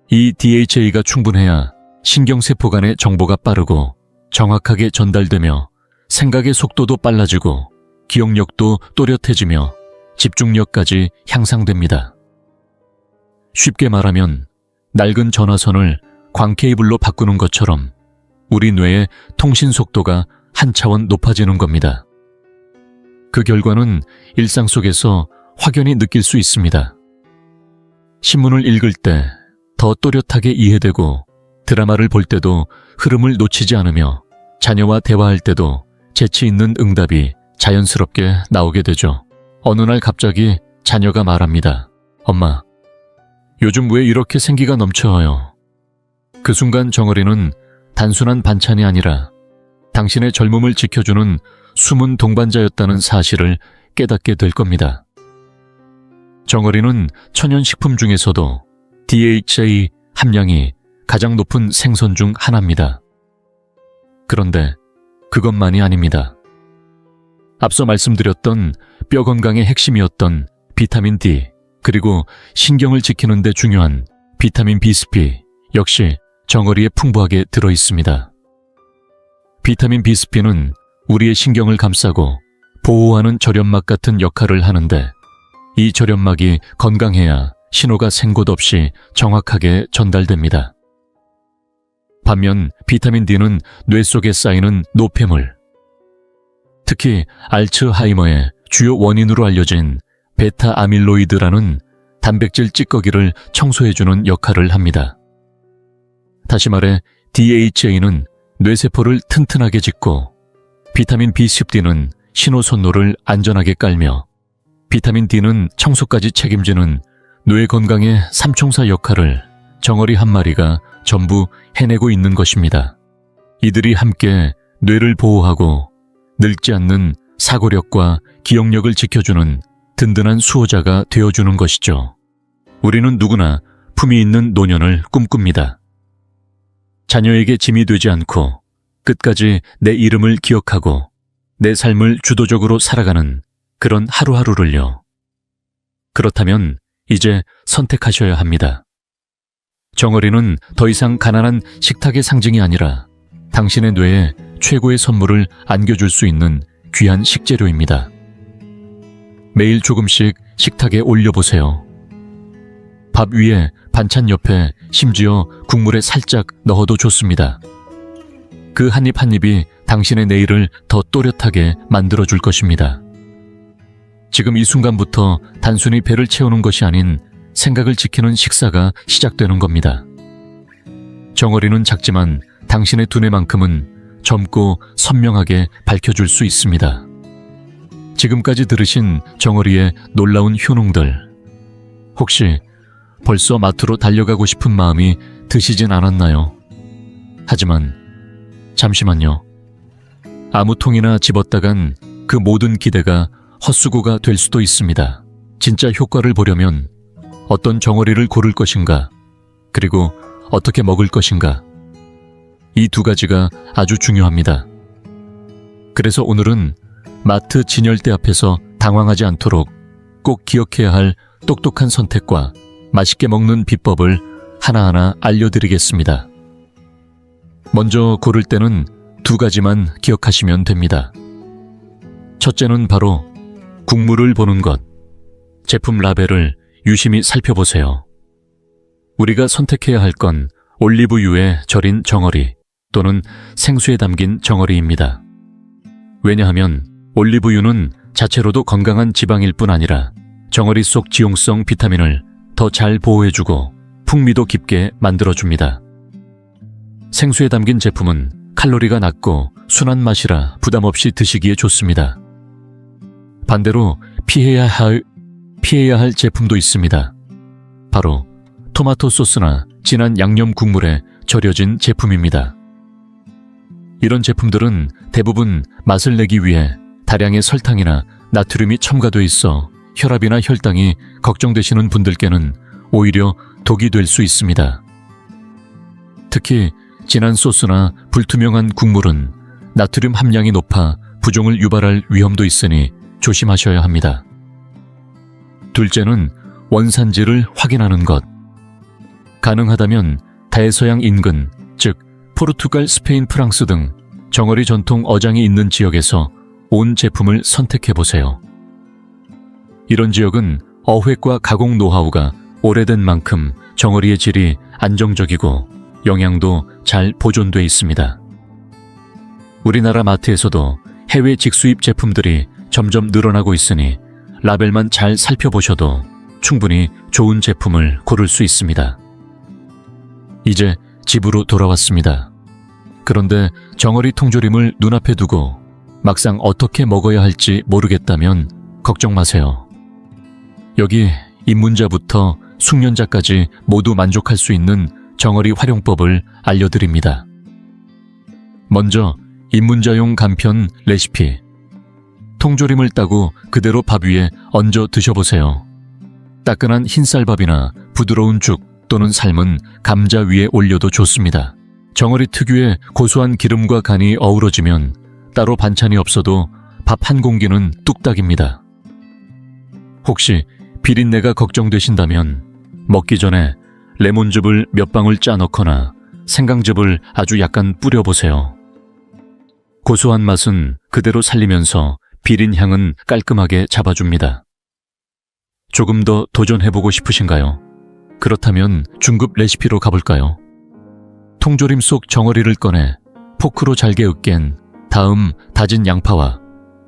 이 DHA가 충분해야 신경세포 간의 정보가 빠르고 정확하게 전달되며 생각의 속도도 빨라지고 기억력도 또렷해지며 집중력까지 향상됩니다. 쉽게 말하면 낡은 전화선을 광케이블로 바꾸는 것처럼 우리 뇌의 통신 속도가 한 차원 높아지는 겁니다. 그 결과는 일상 속에서 확연히 느낄 수 있습니다. 신문을 읽을 때 더 또렷하게 이해되고 드라마를 볼 때도 흐름을 놓치지 않으며 자녀와 대화할 때도 재치 있는 응답이 자연스럽게 나오게 되죠. 어느 날 갑자기 자녀가 말합니다. 엄마, 요즘 왜 이렇게 생기가 넘쳐요? 그 순간 정어리는 단순한 반찬이 아니라 당신의 젊음을 지켜주는 숨은 동반자였다는 사실을 깨닫게 될 겁니다. 정어리는 천연식품 중에서도 DHA 함량이 가장 높은 생선 중 하나입니다. 그런데 그것만이 아닙니다. 앞서 말씀드렸던 뼈 건강의 핵심이었던 비타민 D, 그리고 신경을 지키는 데 중요한 비타민 B3 역시 정어리에 풍부하게 들어 있습니다. 비타민 B3는 우리의 신경을 감싸고 보호하는 절연막 같은 역할을 하는데 이 절연막이 건강해야 신호가 생곳 없이 정확하게 전달됩니다. 반면 비타민 D는 뇌 속에 쌓이는 노폐물, 특히 알츠하이머의 주요 원인으로 알려진 베타 아밀로이드라는 단백질 찌꺼기를 청소해주는 역할을 합니다. 다시 말해 DHA는 뇌세포를 튼튼하게 짓고 비타민 B10D는 신호선로를 안전하게 깔며 비타민 D는 청소까지 책임지는 뇌 건강의 삼총사 역할을 정어리 한 마리가 전부 해내고 있는 것입니다. 이들이 함께 뇌를 보호하고 늙지 않는 사고력과 기억력을 지켜주는 든든한 수호자가 되어주는 것이죠. 우리는 누구나 품위 있는 노년을 꿈꿉니다. 자녀에게 짐이 되지 않고 끝까지 내 이름을 기억하고 내 삶을 주도적으로 살아가는 그런 하루하루를요. 그렇다면 이제 선택하셔야 합니다. 정어리는 더 이상 가난한 식탁의 상징이 아니라 당신의 뇌에 최고의 선물을 안겨줄 수 있는 귀한 식재료입니다. 매일 조금씩 식탁에 올려보세요. 밥 위에, 반찬 옆에, 심지어 국물에 살짝 넣어도 좋습니다. 그 한 입 한 입이 당신의 내일을 더 또렷하게 만들어줄 것입니다. 지금 이 순간부터 단순히 배를 채우는 것이 아닌 생각을 지키는 식사가 시작되는 겁니다. 정어리는 작지만 당신의 두뇌만큼은 젊고 선명하게 밝혀줄 수 있습니다. 지금까지 들으신 정어리의 놀라운 효능들, 혹시 벌써 마트로 달려가고 싶은 마음이 드시진 않았나요? 하지만 잠시만요. 아무 통이나 집었다간 그 모든 기대가 헛수고가 될 수도 있습니다. 진짜 효과를 보려면 어떤 정어리를 고를 것인가, 그리고 어떻게 먹을 것인가, 이 두 가지가 아주 중요합니다. 그래서 오늘은 마트 진열대 앞에서 당황하지 않도록 꼭 기억해야 할 똑똑한 선택과 맛있게 먹는 비법을 하나하나 알려드리겠습니다. 먼저 고를 때는 두 가지만 기억하시면 됩니다. 첫째는 바로 국물을 보는 것. 제품 라벨을 유심히 살펴보세요. 우리가 선택해야 할 건 올리브유에 절인 정어리 또는 생수에 담긴 정어리입니다. 왜냐하면 올리브유는 자체로도 건강한 지방일 뿐 아니라 정어리 속 지용성 비타민을 더 잘 보호해주고 풍미도 깊게 만들어줍니다. 생수에 담긴 제품은 칼로리가 낮고 순한 맛이라 부담 없이 드시기에 좋습니다. 반대로 피해야 할 제품도 있습니다. 바로 토마토 소스나 진한 양념 국물에 절여진 제품입니다. 이런 제품들은 대부분 맛을 내기 위해 다량의 설탕이나 나트륨이 첨가돼 있어 혈압이나 혈당이 걱정되시는 분들께는 오히려 독이 될 수 있습니다. 특히 진한 소스나 불투명한 국물은 나트륨 함량이 높아 부종을 유발할 위험도 있으니 조심하셔야 합니다. 둘째는 원산지를 확인하는 것. 가능하다면 대서양 인근, 즉 포르투갈, 스페인, 프랑스 등 정어리 전통 어장이 있는 지역에서 온 제품을 선택해보세요. 이런 지역은 어획과 가공 노하우가 오래된 만큼 정어리의 질이 안정적이고 영양도 잘 보존돼 있습니다. 우리나라 마트에서도 해외 직수입 제품들이 점점 늘어나고 있으니 라벨만 잘 살펴보셔도 충분히 좋은 제품을 고를 수 있습니다. 이제 집으로 돌아왔습니다. 그런데 정어리 통조림을 눈앞에 두고 막상 어떻게 먹어야 할지 모르겠다면 걱정 마세요. 여기 입문자부터 숙련자까지 모두 만족할 수 있는 정어리 활용법을 알려드립니다. 먼저 입문자용 간편 레시피. 통조림을 따고 그대로 밥 위에 얹어 드셔보세요. 따끈한 흰쌀밥이나 부드러운 죽 또는 삶은 감자 위에 올려도 좋습니다. 정어리 특유의 고소한 기름과 간이 어우러지면 따로 반찬이 없어도 밥 한 공기는 뚝딱입니다. 혹시 비린내가 걱정되신다면 먹기 전에 레몬즙을 몇 방울 짜 넣거나 생강즙을 아주 약간 뿌려보세요. 고소한 맛은 그대로 살리면서 비린 향은 깔끔하게 잡아줍니다. 조금 더 도전해보고 싶으신가요? 그렇다면 중급 레시피로 가볼까요? 통조림 속 정어리를 꺼내 포크로 잘게 으깬 다음 다진 양파와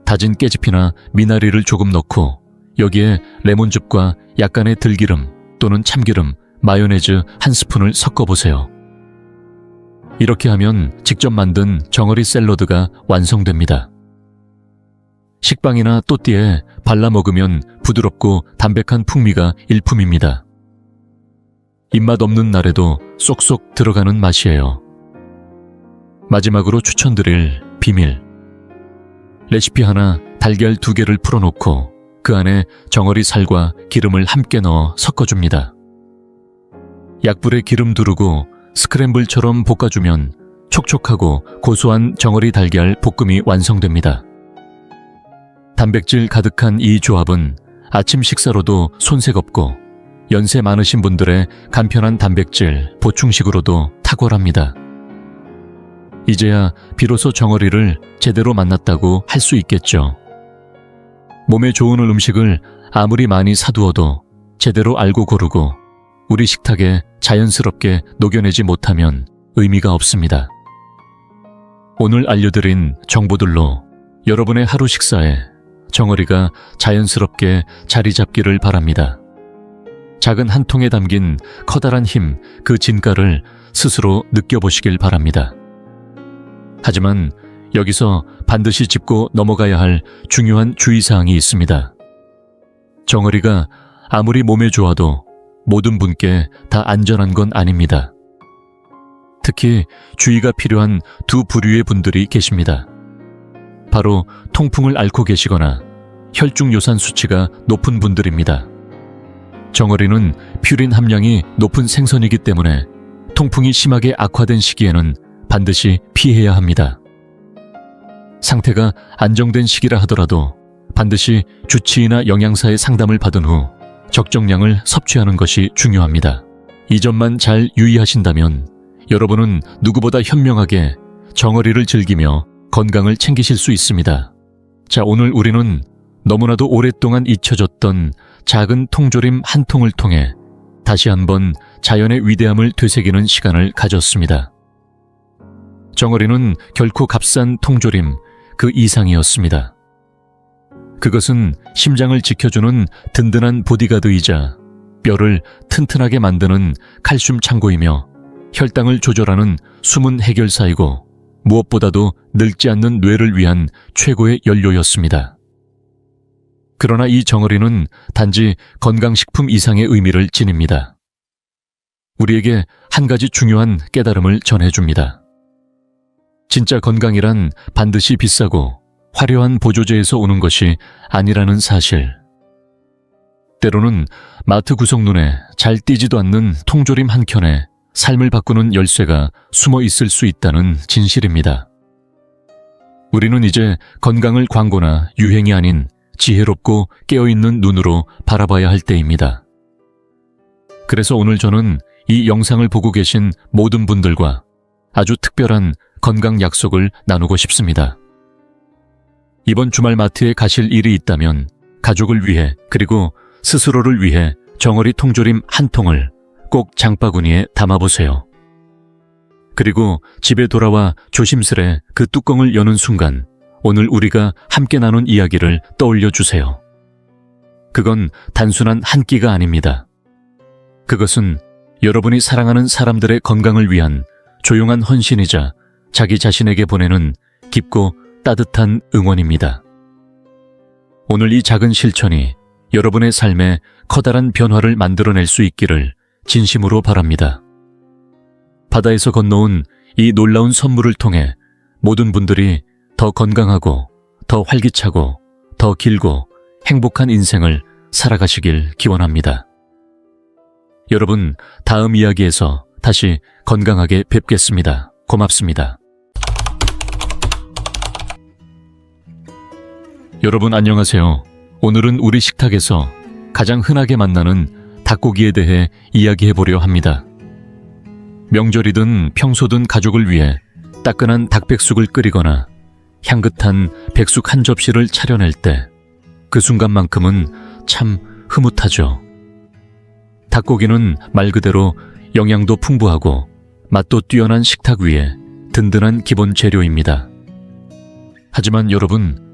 다진 깨지피나 미나리를 조금 넣고 여기에 레몬즙과 약간의 들기름 또는 참기름, 마요네즈 한 스푼을 섞어보세요. 이렇게 하면 직접 만든 정어리 샐러드가 완성됩니다. 식빵이나 또띠에 발라 먹으면 부드럽고 담백한 풍미가 일품입니다. 입맛 없는 날에도 쏙쏙 들어가는 맛이에요. 마지막으로 추천드릴 비밀. 레시피 하나 달걀 2개를 풀어놓고 그 안에 정어리 살과 기름을 함께 넣어 섞어줍니다. 약불에 기름 두르고 스크램블처럼 볶아주면 촉촉하고 고소한 정어리 달걀 볶음이 완성됩니다. 단백질 가득한 이 조합은 아침 식사로도 손색 없고 연세 많으신 분들의 간편한 단백질 보충식으로도 탁월합니다. 이제야 비로소 정어리를 제대로 만났다고 할 수 있겠죠. 몸에 좋은 음식을 아무리 많이 사두어도 제대로 알고 고르고 우리 식탁에 자연스럽게 녹여내지 못하면 의미가 없습니다. 오늘 알려드린 정보들로 여러분의 하루 식사에 정어리가 자연스럽게 자리 잡기를 바랍니다. 작은 한 통에 담긴 커다란 힘, 그 진가를 스스로 느껴보시길 바랍니다. 하지만 여기서 반드시 짚고 넘어가야 할 중요한 주의사항이 있습니다. 정어리가 아무리 몸에 좋아도 모든 분께 다 안전한 건 아닙니다. 특히 주의가 필요한 두 부류의 분들이 계십니다. 바로 통풍을 앓고 계시거나 혈중요산 수치가 높은 분들입니다. 정어리는 퓨린 함량이 높은 생선이기 때문에 통풍이 심하게 악화된 시기에는 반드시 피해야 합니다. 상태가 안정된 시기라 하더라도 반드시 주치의나 영양사의 상담을 받은 후 적정량을 섭취하는 것이 중요합니다. 이 점만 잘 유의하신다면 여러분은 누구보다 현명하게 정어리를 즐기며 건강을 챙기실 수 있습니다. 자, 오늘 우리는 너무나도 오랫동안 잊혀졌던 작은 통조림 한 통을 통해 다시 한번 자연의 위대함을 되새기는 시간을 가졌습니다. 정어리는 결코 값싼 통조림 그 이상이었습니다. 그것은 심장을 지켜주는 든든한 보디가드이자 뼈를 튼튼하게 만드는 칼슘 창고이며 혈당을 조절하는 숨은 해결사이고 무엇보다도 늙지 않는 뇌를 위한 최고의 연료였습니다. 그러나 이 정어리는 단지 건강식품 이상의 의미를 지닙니다. 우리에게 한 가지 중요한 깨달음을 전해줍니다. 진짜 건강이란 반드시 비싸고 화려한 보조제에서 오는 것이 아니라는 사실. 때로는 마트 구석눈에 잘 띄지도 않는 통조림 한 켠에 삶을 바꾸는 열쇠가 숨어 있을 수 있다는 진실입니다. 우리는 이제 건강을 광고나 유행이 아닌 지혜롭고 깨어있는 눈으로 바라봐야 할 때입니다. 그래서 오늘 저는 이 영상을 보고 계신 모든 분들과 아주 특별한 건강 약속을 나누고 싶습니다. 이번 주말 마트에 가실 일이 있다면 가족을 위해 그리고 스스로를 위해 정어리 통조림 한 통을 꼭 장바구니에 담아보세요. 그리고 집에 돌아와 조심스레 그 뚜껑을 여는 순간 오늘 우리가 함께 나눈 이야기를 떠올려 주세요. 그건 단순한 한 끼가 아닙니다. 그것은 여러분이 사랑하는 사람들의 건강을 위한 조용한 헌신이자 자기 자신에게 보내는 깊고 따뜻한 응원입니다. 오늘 이 작은 실천이 여러분의 삶에 커다란 변화를 만들어낼 수 있기를 진심으로 바랍니다. 바다에서 건너온 이 놀라운 선물을 통해 모든 분들이 더 건강하고 더 활기차고 더 길고 행복한 인생을 살아가시길 기원합니다. 여러분, 다음 이야기에서 다시 건강하게 뵙겠습니다. 고맙습니다. 여러분 안녕하세요. 오늘은 우리 식탁에서 가장 흔하게 만나는 닭고기에 대해 이야기해보려 합니다. 명절이든 평소든 가족을 위해 따끈한 닭백숙을 끓이거나 향긋한 백숙 한 접시를 차려낼 때 그 순간만큼은 참 흐뭇하죠. 닭고기는 말 그대로 영양도 풍부하고 맛도 뛰어난 식탁 위에 든든한 기본 재료입니다. 하지만 여러분,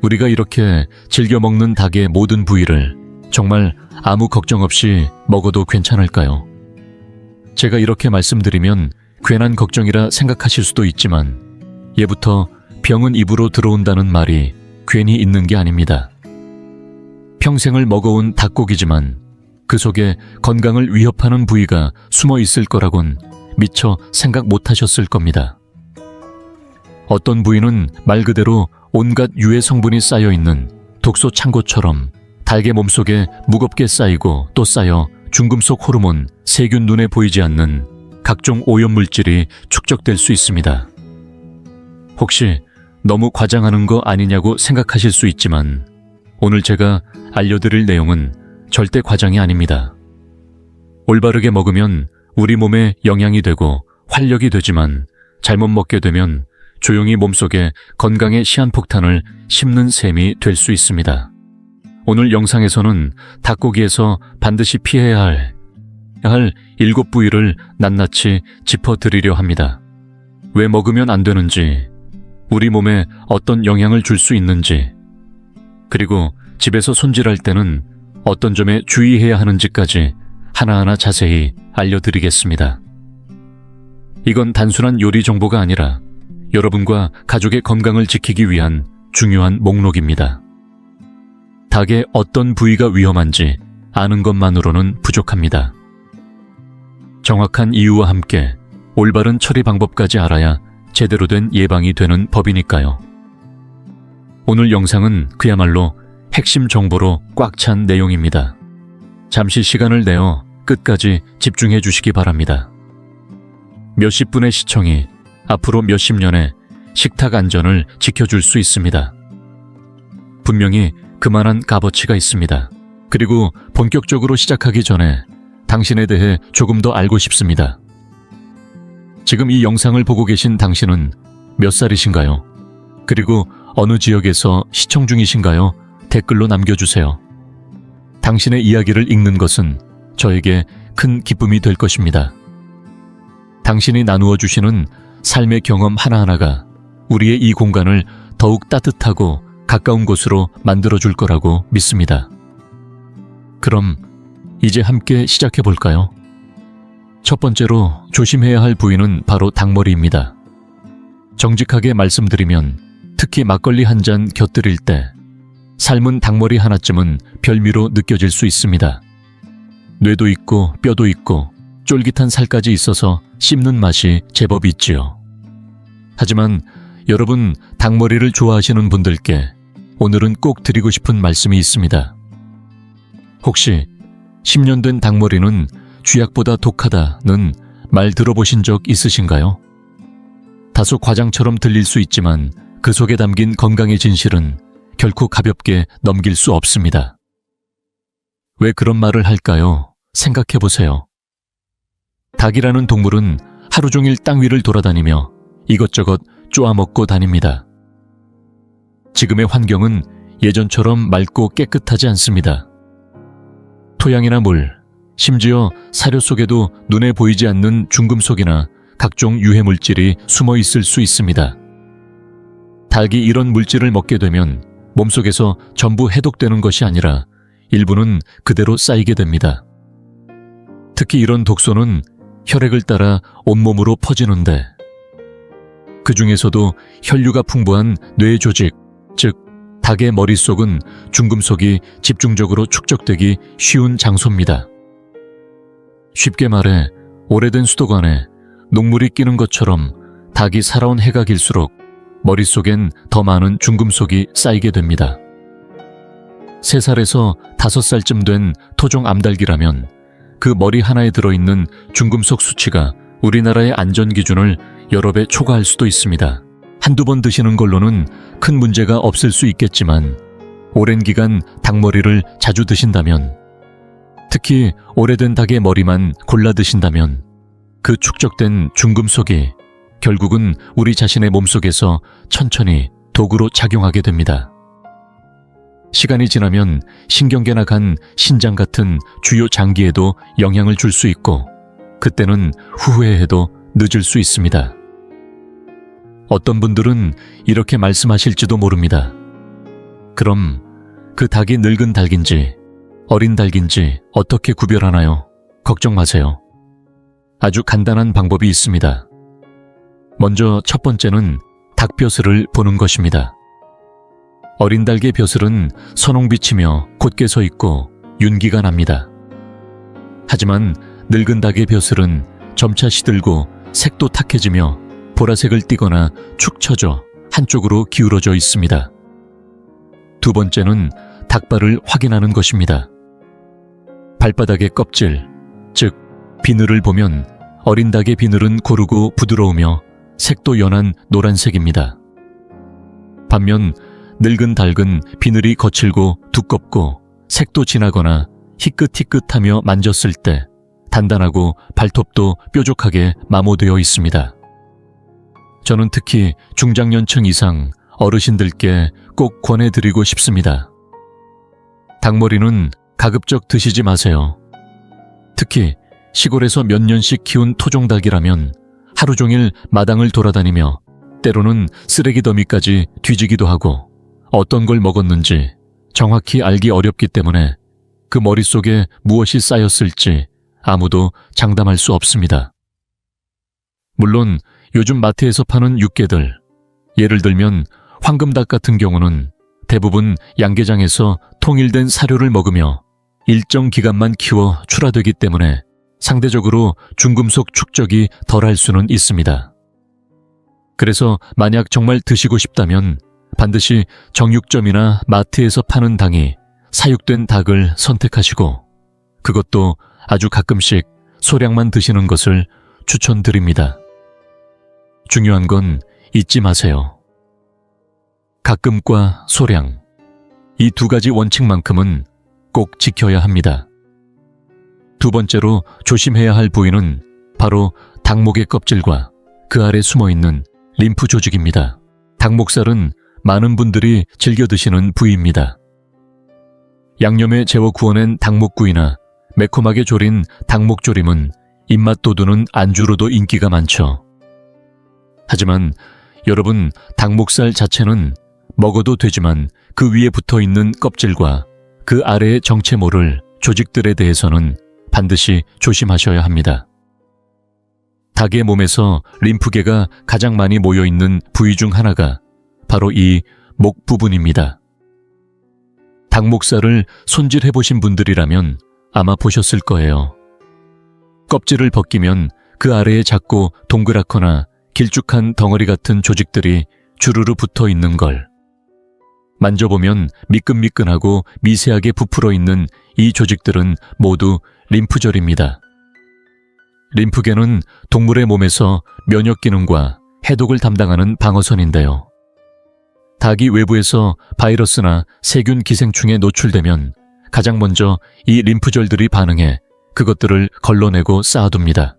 우리가 이렇게 즐겨 먹는 닭의 모든 부위를 정말 아무 걱정 없이 먹어도 괜찮을까요? 제가 이렇게 말씀드리면 괜한 걱정이라 생각하실 수도 있지만 예부터 병은 입으로 들어온다는 말이 괜히 있는 게 아닙니다. 평생을 먹어온 닭고기지만 그 속에 건강을 위협하는 부위가 숨어 있을 거라곤 미처 생각 못하셨을 겁니다. 어떤 부위는 말 그대로 온갖 유해 성분이 쌓여있는 독소 창고처럼 닭의 몸속에 무겁게 쌓이고 또 쌓여 중금속 호르몬, 세균 눈에 보이지 않는 각종 오염물질이 축적될 수 있습니다. 혹시 너무 과장하는 거 아니냐고 생각하실 수 있지만 오늘 제가 알려드릴 내용은 절대 과장이 아닙니다. 올바르게 먹으면 우리 몸에 영양이 되고 활력이 되지만 잘못 먹게 되면 조용히 몸속에 건강의 시한폭탄을 심는 셈이 될 수 있습니다. 오늘 영상에서는 닭고기에서 반드시 피해야 할 7부위를 낱낱이 짚어드리려 합니다. 왜 먹으면 안 되는지, 우리 몸에 어떤 영향을 줄 수 있는지, 그리고 집에서 손질할 때는 어떤 점에 주의해야 하는지까지 하나하나 자세히 알려드리겠습니다. 이건 단순한 요리 정보가 아니라 여러분과 가족의 건강을 지키기 위한 중요한 목록입니다. 닭의 어떤 부위가 위험한지 아는 것만으로는 부족합니다. 정확한 이유와 함께 올바른 처리 방법까지 알아야 제대로 된 예방이 되는 법이니까요. 오늘 영상은 그야말로 핵심 정보로 꽉 찬 내용입니다. 잠시 시간을 내어 끝까지 집중해 주시기 바랍니다. 몇십 분의 시청이 앞으로 몇십 년의 식탁 안전을 지켜줄 수 있습니다. 분명히 그만한 값어치가 있습니다. 그리고 본격적으로 시작하기 전에 당신에 대해 조금 더 알고 싶습니다. 지금 이 영상을 보고 계신 당신은 몇 살이신가요? 그리고 어느 지역에서 시청 중이신가요? 댓글로 남겨주세요. 당신의 이야기를 읽는 것은 저에게 큰 기쁨이 될 것입니다. 당신이 나누어 주시는 삶의 경험 하나하나가 우리의 이 공간을 더욱 따뜻하고 가까운 곳으로 만들어줄 거라고 믿습니다. 그럼 이제 함께 시작해 볼까요? 첫 번째로 조심해야 할 부위는 바로 닭머리입니다. 정직하게 말씀드리면 특히 막걸리 한 잔 곁들일 때 삶은 닭머리 하나쯤은 별미로 느껴질 수 있습니다. 뇌도 있고 뼈도 있고 쫄깃한 살까지 있어서 씹는 맛이 제법 있지요. 하지만 여러분 닭머리를 좋아하시는 분들께 오늘은 꼭 드리고 싶은 말씀이 있습니다. 혹시 10년 된 닭머리는 쥐약보다 독하다는 말 들어보신 적 있으신가요? 다소 과장처럼 들릴 수 있지만 그 속에 담긴 건강의 진실은 결코 가볍게 넘길 수 없습니다. 왜 그런 말을 할까요? 생각해 보세요. 닭이라는 동물은 하루 종일 땅 위를 돌아다니며 이것저것 쪼아먹고 다닙니다. 지금의 환경은 예전처럼 맑고 깨끗하지 않습니다. 토양이나 물, 심지어 사료 속에도 눈에 보이지 않는 중금속이나 각종 유해물질이 숨어 있을 수 있습니다. 닭이 이런 물질을 먹게 되면 몸속에서 전부 해독되는 것이 아니라 일부는 그대로 쌓이게 됩니다. 특히 이런 독소는 혈액을 따라 온몸으로 퍼지는데 그 중에서도 혈류가 풍부한 뇌 조직, 즉 닭의 머릿속은 중금속이 집중적으로 축적되기 쉬운 장소입니다. 쉽게 말해 오래된 수도관에 녹물이 끼는 것처럼 닭이 살아온 해가 길수록 머릿속엔 더 많은 중금속이 쌓이게 됩니다. 3살에서 5살쯤 된 토종 암닭이라면 그 머리 하나에 들어있는 중금속 수치가 우리나라의 안전기준을 여러 배 초과할 수도 있습니다. 한두 번 드시는 걸로는 큰 문제가 없을 수 있겠지만 오랜 기간 닭머리를 자주 드신다면, 특히 오래된 닭의 머리만 골라 드신다면 그 축적된 중금속이 결국은 우리 자신의 몸속에서 천천히 독으로 작용하게 됩니다. 시간이 지나면 신경계나 간, 신장 같은 주요 장기에도 영향을 줄 수 있고 그때는 후회해도 늦을 수 있습니다. 어떤 분들은 이렇게 말씀하실지도 모릅니다. 그럼 그 닭이 늙은 닭인지 어린 닭인지 어떻게 구별하나요? 걱정 마세요. 아주 간단한 방법이 있습니다. 먼저 첫 번째는 닭벼슬을 보는 것입니다. 어린 닭의 벼슬은 선홍빛이며 곧게 서 있고 윤기가 납니다. 하지만 늙은 닭의 벼슬은 점차 시들고 색도 탁해지며 보라색을 띠거나 축 처져 한쪽으로 기울어져 있습니다. 두 번째는 닭발을 확인하는 것입니다. 발바닥의 껍질, 즉 비늘을 보면 어린 닭의 비늘은 고르고 부드러우며 색도 연한 노란색입니다. 반면 늙은 닭은 비늘이 거칠고 두껍고 색도 진하거나 희끗희끗하며 만졌을 때 단단하고 발톱도 뾰족하게 마모되어 있습니다. 저는 특히 중장년층 이상 어르신들께 꼭 권해드리고 싶습니다. 닭머리는 가급적 드시지 마세요. 특히 시골에서 몇 년씩 키운 토종닭이라면 하루 종일 마당을 돌아다니며 때로는 쓰레기 더미까지 뒤지기도 하고 어떤 걸 먹었는지 정확히 알기 어렵기 때문에 그 머릿속에 무엇이 쌓였을지 아무도 장담할 수 없습니다. 물론 요즘 마트에서 파는 육개들, 예를 들면 황금닭 같은 경우는 대부분 양계장에서 통일된 사료를 먹으며 일정 기간만 키워 출하되기 때문에 상대적으로 중금속 축적이 덜할 수는 있습니다. 그래서 만약 정말 드시고 싶다면 반드시 정육점이나 마트에서 파는 닭이 사육된 닭을 선택하시고 그것도 아주 가끔씩 소량만 드시는 것을 추천드립니다. 중요한 건 잊지 마세요. 가끔과 소량, 이 두 가지 원칙만큼은 꼭 지켜야 합니다. 두 번째로 조심해야 할 부위는 바로 닭목의 껍질과 그 아래 숨어있는 림프 조직입니다. 닭목살은 많은 분들이 즐겨 드시는 부위입니다. 양념에 재워 구워낸 닭목구이나 매콤하게 조린 닭목조림은 입맛 돋우는 안주로도 인기가 많죠. 하지만 여러분, 닭목살 자체는 먹어도 되지만 그 위에 붙어있는 껍질과 그 아래의 정체 모를 조직들에 대해서는 반드시 조심하셔야 합니다. 닭의 몸에서 림프계가 가장 많이 모여있는 부위 중 하나가 바로 이 목 부분입니다. 닭목살을 손질해보신 분들이라면 아마 보셨을 거예요. 껍질을 벗기면 그 아래에 작고 동그랗거나 길쭉한 덩어리 같은 조직들이 주르르 붙어 있는 걸. 만져보면 미끈미끈하고 미세하게 부풀어 있는 이 조직들은 모두 림프절입니다. 림프계는 동물의 몸에서 면역 기능과 해독을 담당하는 방어선인데요. 닭이 외부에서 바이러스나 세균 기생충에 노출되면 가장 먼저 이 림프절들이 반응해 그것들을 걸러내고 쌓아둡니다.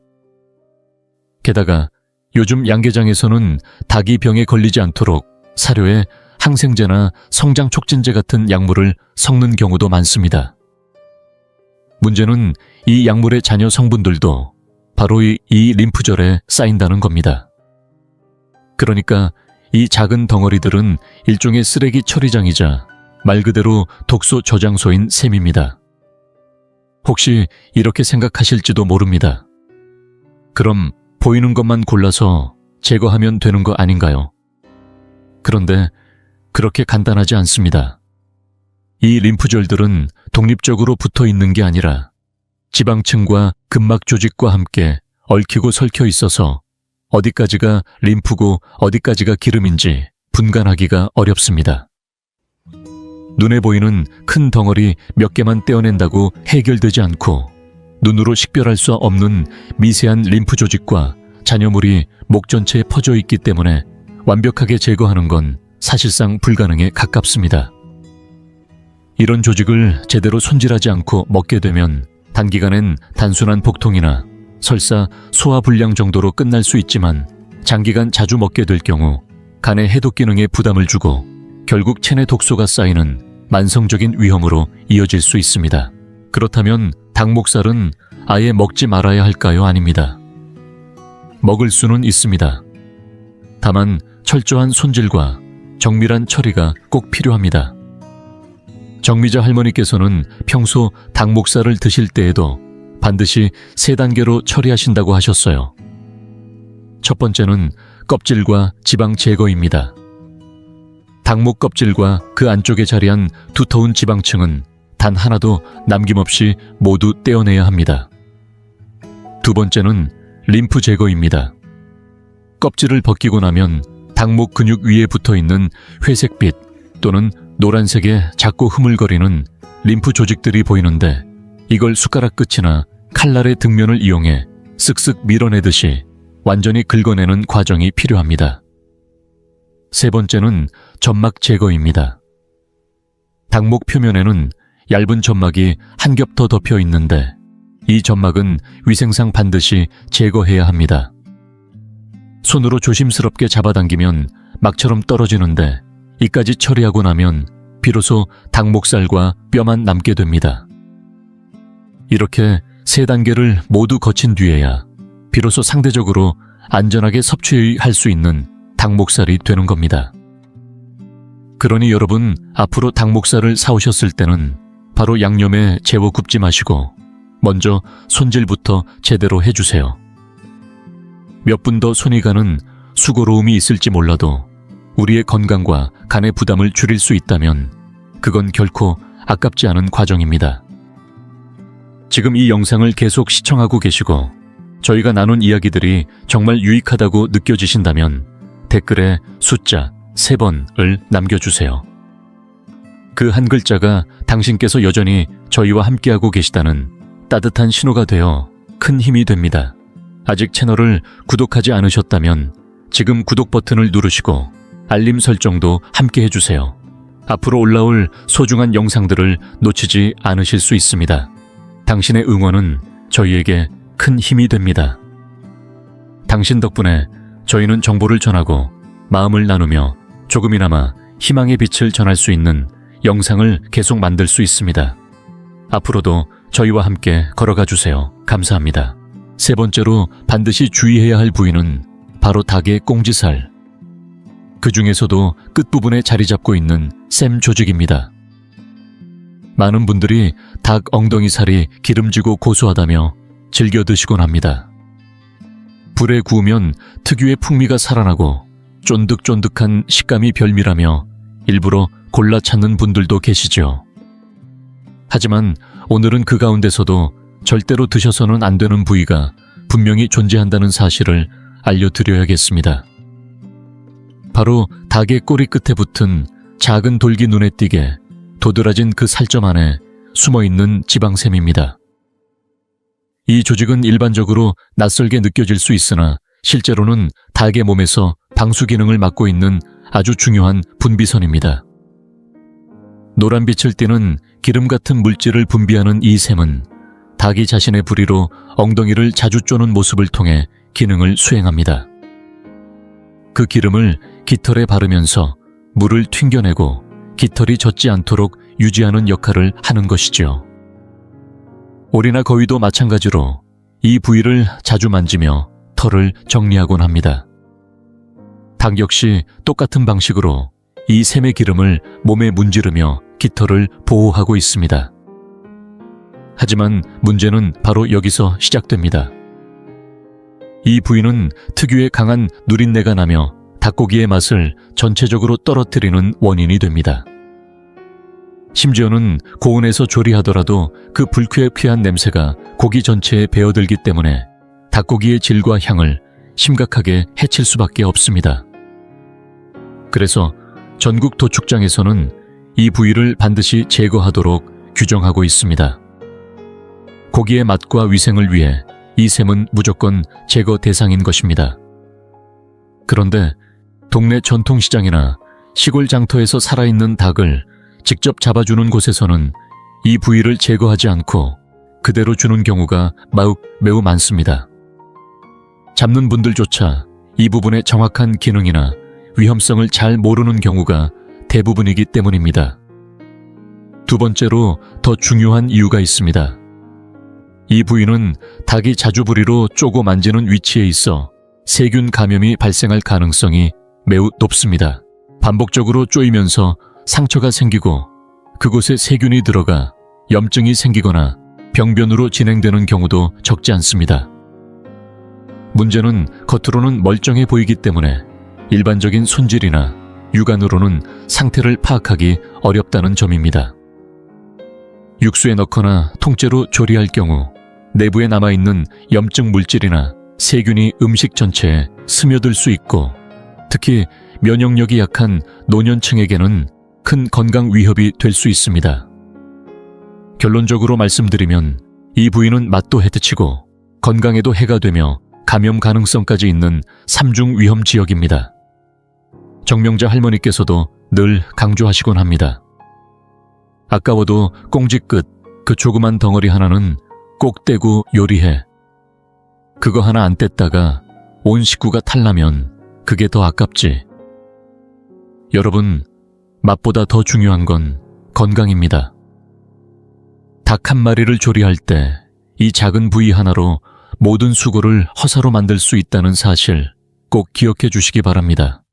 게다가 요즘 양계장에서는 닭이 병에 걸리지 않도록 사료에 항생제나 성장 촉진제 같은 약물을 섞는 경우도 많습니다. 문제는 이 약물의 잔여 성분들도 바로 이 림프절에 쌓인다는 겁니다. 그러니까 이 작은 덩어리들은 일종의 쓰레기 처리장이자 말 그대로 독소 저장소인 셈입니다. 혹시 이렇게 생각하실지도 모릅니다. 그럼 보이는 것만 골라서 제거하면 되는 거 아닌가요? 그런데 그렇게 간단하지 않습니다. 이 림프절들은 독립적으로 붙어 있는 게 아니라 지방층과 근막 조직과 함께 얽히고 설켜 있어서 어디까지가 림프고 어디까지가 기름인지 분간하기가 어렵습니다. 눈에 보이는 큰 덩어리 몇 개만 떼어낸다고 해결되지 않고 눈으로 식별할 수 없는 미세한 림프 조직과 잔여물이 목 전체에 퍼져 있기 때문에 완벽하게 제거하는 건 사실상 불가능에 가깝습니다. 이런 조직을 제대로 손질하지 않고 먹게 되면 단기간엔 단순한 복통이나 설사 소화불량 정도로 끝날 수 있지만 장기간 자주 먹게 될 경우 간의 해독 기능에 부담을 주고 결국 체내 독소가 쌓이는 만성적인 위험으로 이어질 수 있습니다. 그렇다면 닭목살은 아예 먹지 말아야 할까요? 아닙니다. 먹을 수는 있습니다. 다만 철저한 손질과 정밀한 처리가 꼭 필요합니다. 정미자 할머니께서는 평소 닭목살을 드실 때에도 반드시 3단계로 처리하신다고 하셨어요. 첫 번째는 껍질과 지방 제거입니다. 닭목 껍질과 그 안쪽에 자리한 두터운 지방층은 단 하나도 남김없이 모두 떼어내야 합니다. 두 번째는 림프 제거입니다. 껍질을 벗기고 나면 닭목 근육 위에 붙어있는 회색빛 또는 노란색의 작고 흐물거리는 림프 조직들이 보이는데 이걸 숟가락 끝이나 칼날의 등면을 이용해 쓱쓱 밀어내듯이 완전히 긁어내는 과정이 필요합니다. 세 번째는 점막 제거입니다. 닭목 표면에는 얇은 점막이 한 겹 더 덮여 있는데 이 점막은 위생상 반드시 제거해야 합니다. 손으로 조심스럽게 잡아당기면 막처럼 떨어지는데 이까지 처리하고 나면 비로소 닭목살과 뼈만 남게 됩니다. 이렇게 3단계를 모두 거친 뒤에야 비로소 상대적으로 안전하게 섭취할 수 있는 닭목살이 되는 겁니다. 그러니 여러분, 앞으로 닭목살을 사오셨을 때는 바로 양념에 재워 굽지 마시고 먼저 손질부터 제대로 해주세요. 몇 분 더 손이 가는 수고로움이 있을지 몰라도 우리의 건강과 간의 부담을 줄일 수 있다면 그건 결코 아깝지 않은 과정입니다. 지금 이 영상을 계속 시청하고 계시고 저희가 나눈 이야기들이 정말 유익하다고 느껴지신다면 댓글에 숫자 3번을 남겨주세요. 그 한 글자가 당신께서 여전히 저희와 함께하고 계시다는 따뜻한 신호가 되어 큰 힘이 됩니다. 아직 채널을 구독하지 않으셨다면 지금 구독 버튼을 누르시고 알림 설정도 함께 해주세요. 앞으로 올라올 소중한 영상들을 놓치지 않으실 수 있습니다. 당신의 응원은 저희에게 큰 힘이 됩니다. 당신 덕분에 저희는 정보를 전하고 마음을 나누며 조금이나마 희망의 빛을 전할 수 있는 영상을 계속 만들 수 있습니다. 앞으로도 저희와 함께 걸어가 주세요. 감사합니다. 세 번째로 반드시 주의해야 할 부위는 바로 닭의 꽁지살. 그 중에서도 끝부분에 자리 잡고 있는 샘 조직입니다. 많은 분들이 닭 엉덩이 살이 기름지고 고소하다며 즐겨 드시곤 합니다. 불에 구우면 특유의 풍미가 살아나고 쫀득쫀득한 식감이 별미라며 일부러 골라 찾는 분들도 계시죠. 하지만 오늘은 그 가운데서도 절대로 드셔서는 안 되는 부위가 분명히 존재한다는 사실을 알려드려야겠습니다. 바로 닭의 꼬리 끝에 붙은 작은 돌기 눈에 띄게 도드라진 그 살점 안에 숨어있는 지방샘입니다. 이 조직은 일반적으로 낯설게 느껴질 수 있으나 실제로는 닭의 몸에서 방수 기능을 맡고 있는 아주 중요한 분비선입니다. 노란빛을 띠는 기름 같은 물질을 분비하는 이 샘은 닭이 자신의 부리로 엉덩이를 자주 쪼는 모습을 통해 기능을 수행합니다. 그 기름을 깃털에 바르면서 물을 튕겨내고 깃털이 젖지 않도록 유지하는 역할을 하는 것이죠. 오리나 거위도 마찬가지로 이 부위를 자주 만지며 털을 정리하곤 합니다. 닭 역시 똑같은 방식으로 이 샘의 기름을 몸에 문지르며 깃털을 보호하고 있습니다. 하지만 문제는 바로 여기서 시작됩니다. 이 부위는 특유의 강한 누린내가 나며 닭고기의 맛을 전체적으로 떨어뜨리는 원인이 됩니다. 심지어는 고온에서 조리하더라도 그 불쾌한 냄새가 고기 전체에 배어들기 때문에 닭고기의 질과 향을 심각하게 해칠 수밖에 없습니다. 그래서 전국 도축장에서는 이 부위를 반드시 제거하도록 규정하고 있습니다. 고기의 맛과 위생을 위해 이 샘은 무조건 제거 대상인 것입니다. 그런데 동네 전통시장이나 시골 장터에서 살아있는 닭을 직접 잡아주는 곳에서는 이 부위를 제거하지 않고 그대로 주는 경우가 매우 많습니다. 잡는 분들조차 이 부분의 정확한 기능이나 위험성을 잘 모르는 경우가 대부분이기 때문입니다. 두 번째로 더 중요한 이유가 있습니다. 이 부위는 닭이 자주부리로 쪼고 만지는 위치에 있어 세균 감염이 발생할 가능성이 매우 높습니다. 반복적으로 쪼이면서 상처가 생기고 그곳에 세균이 들어가 염증이 생기거나 병변으로 진행되는 경우도 적지 않습니다. 문제는 겉으로는 멀쩡해 보이기 때문에 일반적인 손질이나 육안으로는 상태를 파악하기 어렵다는 점입니다. 육수에 넣거나 통째로 조리할 경우 내부에 남아있는 염증 물질이나 세균이 음식 전체에 스며들 수 있고 특히 면역력이 약한 노년층에게는 큰 건강 위협이 될 수 있습니다. 결론적으로 말씀드리면 이 부위는 맛도 해드치고 건강에도 해가 되며 감염 가능성까지 있는 3중 위험 지역입니다. 정명자 할머니께서도 늘 강조하시곤 합니다. 아까워도 꽁지 끝 그 조그만 덩어리 하나는 꼭 떼고 요리해. 그거 하나 안 뗐다가 온 식구가 탈나면 그게 더 아깝지. 여러분, 맛보다 더 중요한 건 건강입니다. 닭 한 마리를 조리할 때 이 작은 부위 하나로 모든 수고를 허사로 만들 수 있다는 사실 꼭 기억해 주시기 바랍니다.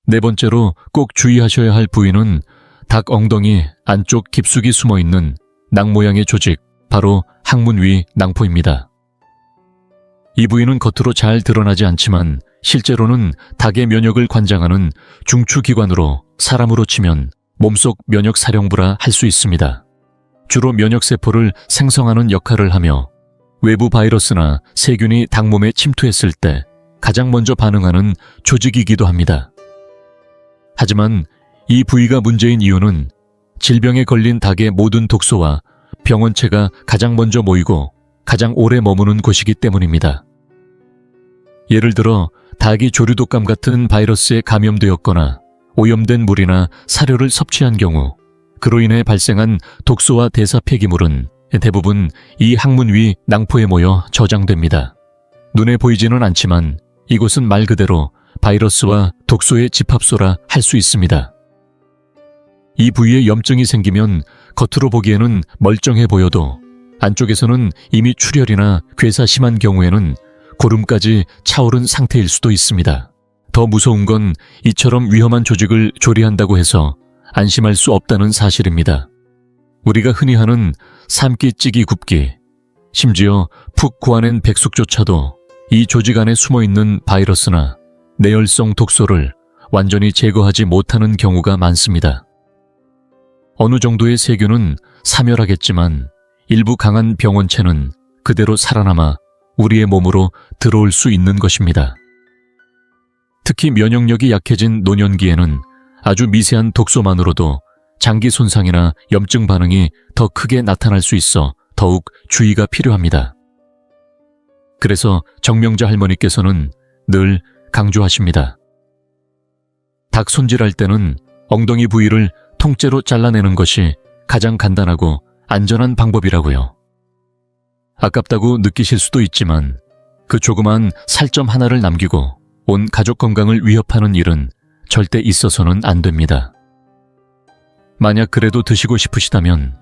네 번째로 꼭 주의하셔야 할 부위는 닭 엉덩이 안쪽 깊숙이 숨어있는 낭 모양의 조직, 바로 항문 위 낭포입니다. 이 부위는 겉으로 잘 드러나지 않지만 실제로는 닭의 면역을 관장하는 중추기관으로 사람으로 치면 몸속 면역사령부라 할 수 있습니다. 주로 면역세포를 생성하는 역할을 하며 외부 바이러스나 세균이 닭 몸에 침투했을 때 가장 먼저 반응하는 조직이기도 합니다. 하지만 이 부위가 문제인 이유는 질병에 걸린 닭의 모든 독소와 병원체가 가장 먼저 모이고 가장 오래 머무는 곳이기 때문입니다. 예를 들어 닭이 조류독감 같은 바이러스에 감염되었거나 오염된 물이나 사료를 섭취한 경우 그로 인해 발생한 독소와 대사 폐기물은 대부분 이 항문 위 낭포에 모여 저장됩니다. 눈에 보이지는 않지만 이곳은 말 그대로 바이러스와 독소의 집합소라 할 수 있습니다. 이 부위에 염증이 생기면 겉으로 보기에는 멀쩡해 보여도 안쪽에서는 이미 출혈이나 괴사 심한 경우에는 고름까지 차오른 상태일 수도 있습니다. 더 무서운 건 이처럼 위험한 조직을 조리한다고 해서 안심할 수 없다는 사실입니다. 우리가 흔히 하는 삶기, 찌기, 굽기, 심지어 푹 고아낸 백숙조차도 이 조직 안에 숨어있는 바이러스나 내열성 독소를 완전히 제거하지 못하는 경우가 많습니다. 어느 정도의 세균은 사멸하겠지만 일부 강한 병원체는 그대로 살아남아 우리의 몸으로 들어올 수 있는 것입니다. 특히 면역력이 약해진 노년기에는 아주 미세한 독소만으로도 장기 손상이나 염증 반응이 더 크게 나타날 수 있어 더욱 주의가 필요합니다. 그래서 정명자 할머니께서는 늘 강조하십니다. 닭 손질할 때는 엉덩이 부위를 통째로 잘라내는 것이 가장 간단하고 안전한 방법이라고요. 아깝다고 느끼실 수도 있지만 그 조그만 살점 하나를 남기고 온 가족 건강을 위협하는 일은 절대 있어서는 안 됩니다. 만약 그래도 드시고 싶으시다면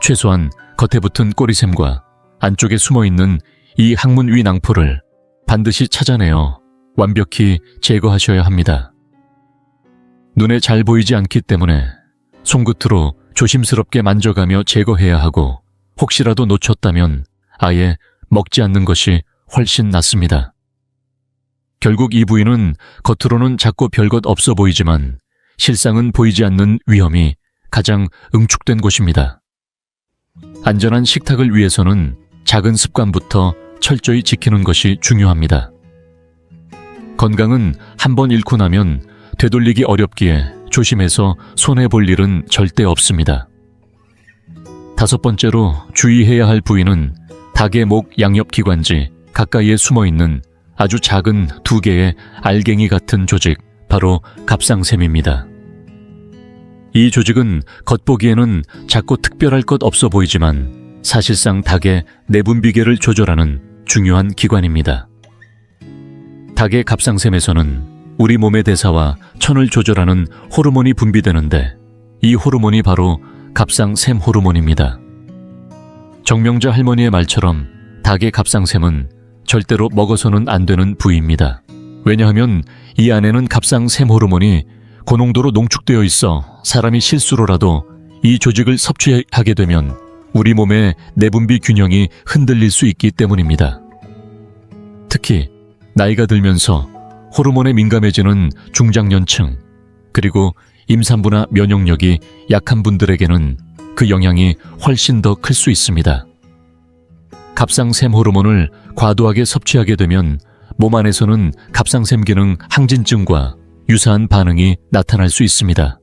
최소한 겉에 붙은 꼬리샘과 안쪽에 숨어있는 이 항문 위 낭포를 반드시 찾아내어 완벽히 제거하셔야 합니다. 눈에 잘 보이지 않기 때문에 손끝으로 조심스럽게 만져가며 제거해야 하고 혹시라도 놓쳤다면 아예 먹지 않는 것이 훨씬 낫습니다. 결국 이 부위는 겉으로는 작고 별것 없어 보이지만 실상은 보이지 않는 위험이 가장 응축된 곳입니다. 안전한 식탁을 위해서는 작은 습관부터 철저히 지키는 것이 중요합니다. 건강은 한번 잃고 나면 되돌리기 어렵기에 조심해서 손해볼 일은 절대 없습니다. 5번째로 주의해야 할 부위는 닭의 목 양옆기관지 가까이에 숨어있는 아주 작은 2개의 알갱이 같은 조직, 바로 갑상샘입니다. 이 조직은 겉보기에는 작고 특별할 것 없어 보이지만 사실상 닭의 내분비계를 조절하는 중요한 기관입니다. 닭의 갑상샘에서는 우리 몸의 대사와 천을 조절하는 호르몬이 분비되는데 이 호르몬이 바로 갑상샘 호르몬입니다. 정명자 할머니의 말처럼 닭의 갑상샘은 절대로 먹어서는 안 되는 부위입니다. 왜냐하면 이 안에는 갑상샘 호르몬이 고농도로 농축되어 있어 사람이 실수로라도 이 조직을 섭취하게 되면 우리 몸의 내분비 균형이 흔들릴 수 있기 때문입니다. 특히 나이가 들면서 호르몬에 민감해지는 중장년층, 그리고 임산부나 면역력이 약한 분들에게는 그 영향이 훨씬 더 클 수 있습니다. 갑상샘 호르몬을 과도하게 섭취하게 되면 몸 안에서는 갑상샘 기능 항진증과 유사한 반응이 나타날 수 있습니다.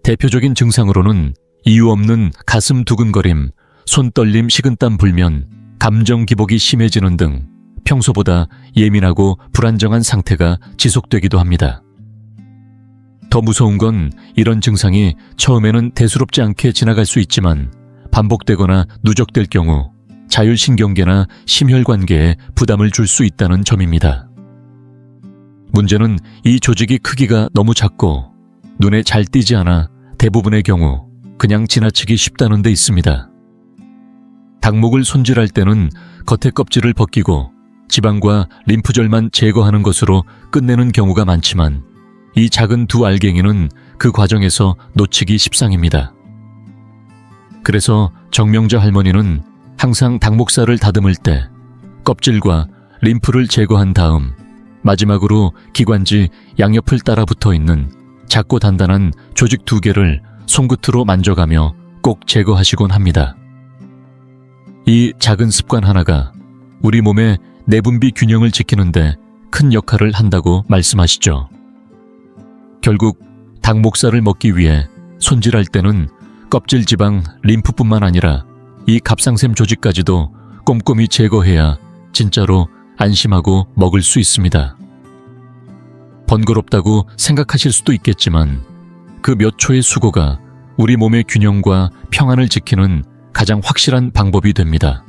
대표적인 증상으로는 이유 없는 가슴 두근거림, 손떨림, 식은땀 불면, 감정 기복이 심해지는 등 평소보다 예민하고 불안정한 상태가 지속되기도 합니다. 더 무서운 건 이런 증상이 처음에는 대수롭지 않게 지나갈 수 있지만 반복되거나 누적될 경우 자율신경계나 심혈관계에 부담을 줄 수 있다는 점입니다. 문제는 이 조직이 크기가 너무 작고 눈에 잘 띄지 않아 대부분의 경우 그냥 지나치기 쉽다는 데 있습니다. 닭목을 손질할 때는 겉의 껍질을 벗기고 지방과 림프절만 제거하는 것으로 끝내는 경우가 많지만 이 작은 2 알갱이는 그 과정에서 놓치기 십상입니다. 그래서 정명자 할머니는 항상 닭목살을 다듬을 때 껍질과 림프를 제거한 다음 마지막으로 기관지 양옆을 따라 붙어 있는 작고 단단한 조직 2개를 손끝으로 만져가며 꼭 제거하시곤 합니다. 이 작은 습관 하나가 우리 몸의 내분비 균형을 지키는데 큰 역할을 한다고 말씀하시죠. 결국 닭목살을 먹기 위해 손질할 때는 껍질 지방, 림프뿐만 아니라 이 갑상샘 조직까지도 꼼꼼히 제거해야 진짜로 안심하고 먹을 수 있습니다. 번거롭다고 생각하실 수도 있겠지만 그 몇 초의 수고가 우리 몸의 균형과 평안을 지키는 가장 확실한 방법이 됩니다.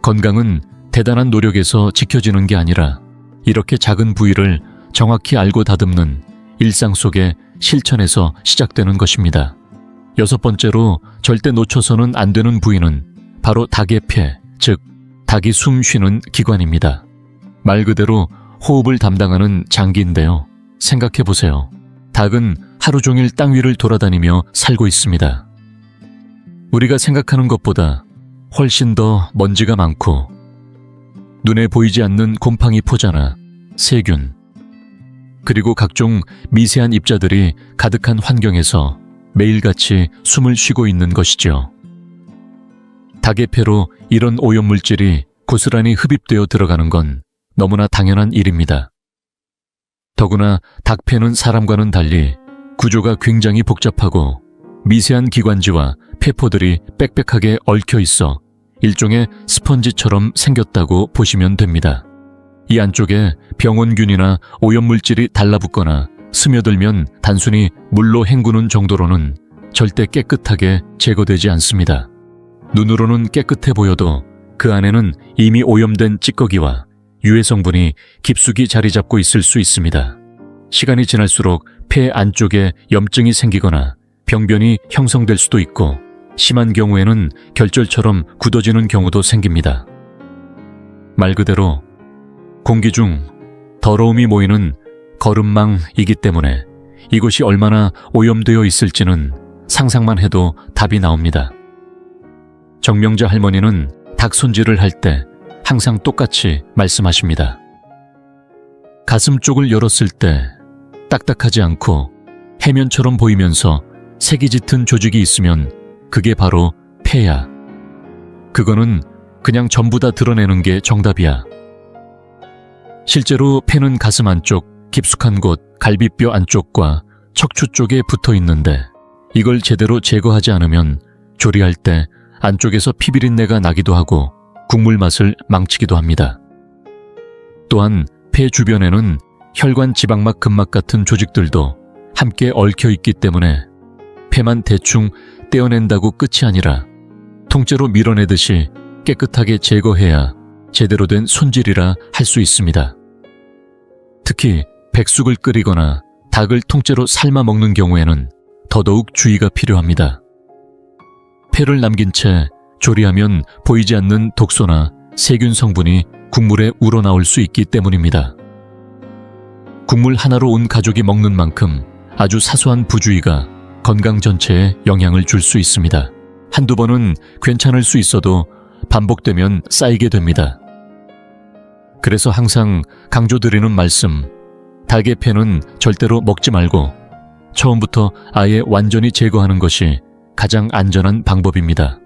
건강은 대단한 노력에서 지켜지는 게 아니라 이렇게 작은 부위를 정확히 알고 다듬는 일상 속의 실천에서 시작되는 것입니다. 6번째로 절대 놓쳐서는 안 되는 부위는 바로 닭의 폐, 즉 닭이 숨 쉬는 기관입니다. 말 그대로 호흡을 담당하는 장기인데요. 생각해보세요. 닭은 하루 종일 땅 위를 돌아다니며 살고 있습니다. 우리가 생각하는 것보다 훨씬 더 먼지가 많고 눈에 보이지 않는 곰팡이 포자나 세균, 그리고 각종 미세한 입자들이 가득한 환경에서 매일같이 숨을 쉬고 있는 것이죠. 닭의 폐로 이런 오염물질이 고스란히 흡입되어 들어가는 건 너무나 당연한 일입니다. 더구나 닭폐는 사람과는 달리 구조가 굉장히 복잡하고 미세한 기관지와 폐포들이 빽빽하게 얽혀 있어 일종의 스펀지처럼 생겼다고 보시면 됩니다. 이 안쪽에 병원균이나 오염물질이 달라붙거나 스며들면 단순히 물로 헹구는 정도로는 절대 깨끗하게 제거되지 않습니다. 눈으로는 깨끗해 보여도 그 안에는 이미 오염된 찌꺼기와 유해 성분이 깊숙이 자리 잡고 있을 수 있습니다. 시간이 지날수록 폐 안쪽에 염증이 생기거나 병변이 형성될 수도 있고 심한 경우에는 결절처럼 굳어지는 경우도 생깁니다. 말 그대로 공기 중 더러움이 모이는 거름망이기 때문에 이곳이 얼마나 오염되어 있을지는 상상만 해도 답이 나옵니다. 정명자 할머니는 닭 손질을 할 때 항상 똑같이 말씀하십니다. 가슴 쪽을 열었을 때 딱딱하지 않고 해면처럼 보이면서 색이 짙은 조직이 있으면 그게 바로 폐야. 그거는 그냥 전부 다 드러내는 게 정답이야. 실제로 폐는 가슴 안쪽 깊숙한 곳 갈비뼈 안쪽과 척추 쪽에 붙어 있는데 이걸 제대로 제거하지 않으면 조리할 때 안쪽에서 피비린내가 나기도 하고 국물 맛을 망치기도 합니다. 또한 폐 주변에는 혈관 지방막 근막 같은 조직들도 함께 얽혀 있기 때문에 폐만 대충 떼어낸다고 끝이 아니라 통째로 밀어내듯이 깨끗하게 제거해야 제대로 된 손질이라 할 수 있습니다. 특히 백숙을 끓이거나 닭을 통째로 삶아 먹는 경우에는 더더욱 주의가 필요합니다. 폐를 남긴 채 조리하면 보이지 않는 독소나 세균 성분이 국물에 우러나올 수 있기 때문입니다. 국물 하나로 온 가족이 먹는 만큼 아주 사소한 부주의가 건강 전체에 영향을 줄 수 있습니다. 한두 번은 괜찮을 수 있어도 반복되면 쌓이게 됩니다. 그래서 항상 강조드리는 말씀, 닭의 폐는 절대로 먹지 말고 처음부터 아예 완전히 제거하는 것이 가장 안전한 방법입니다.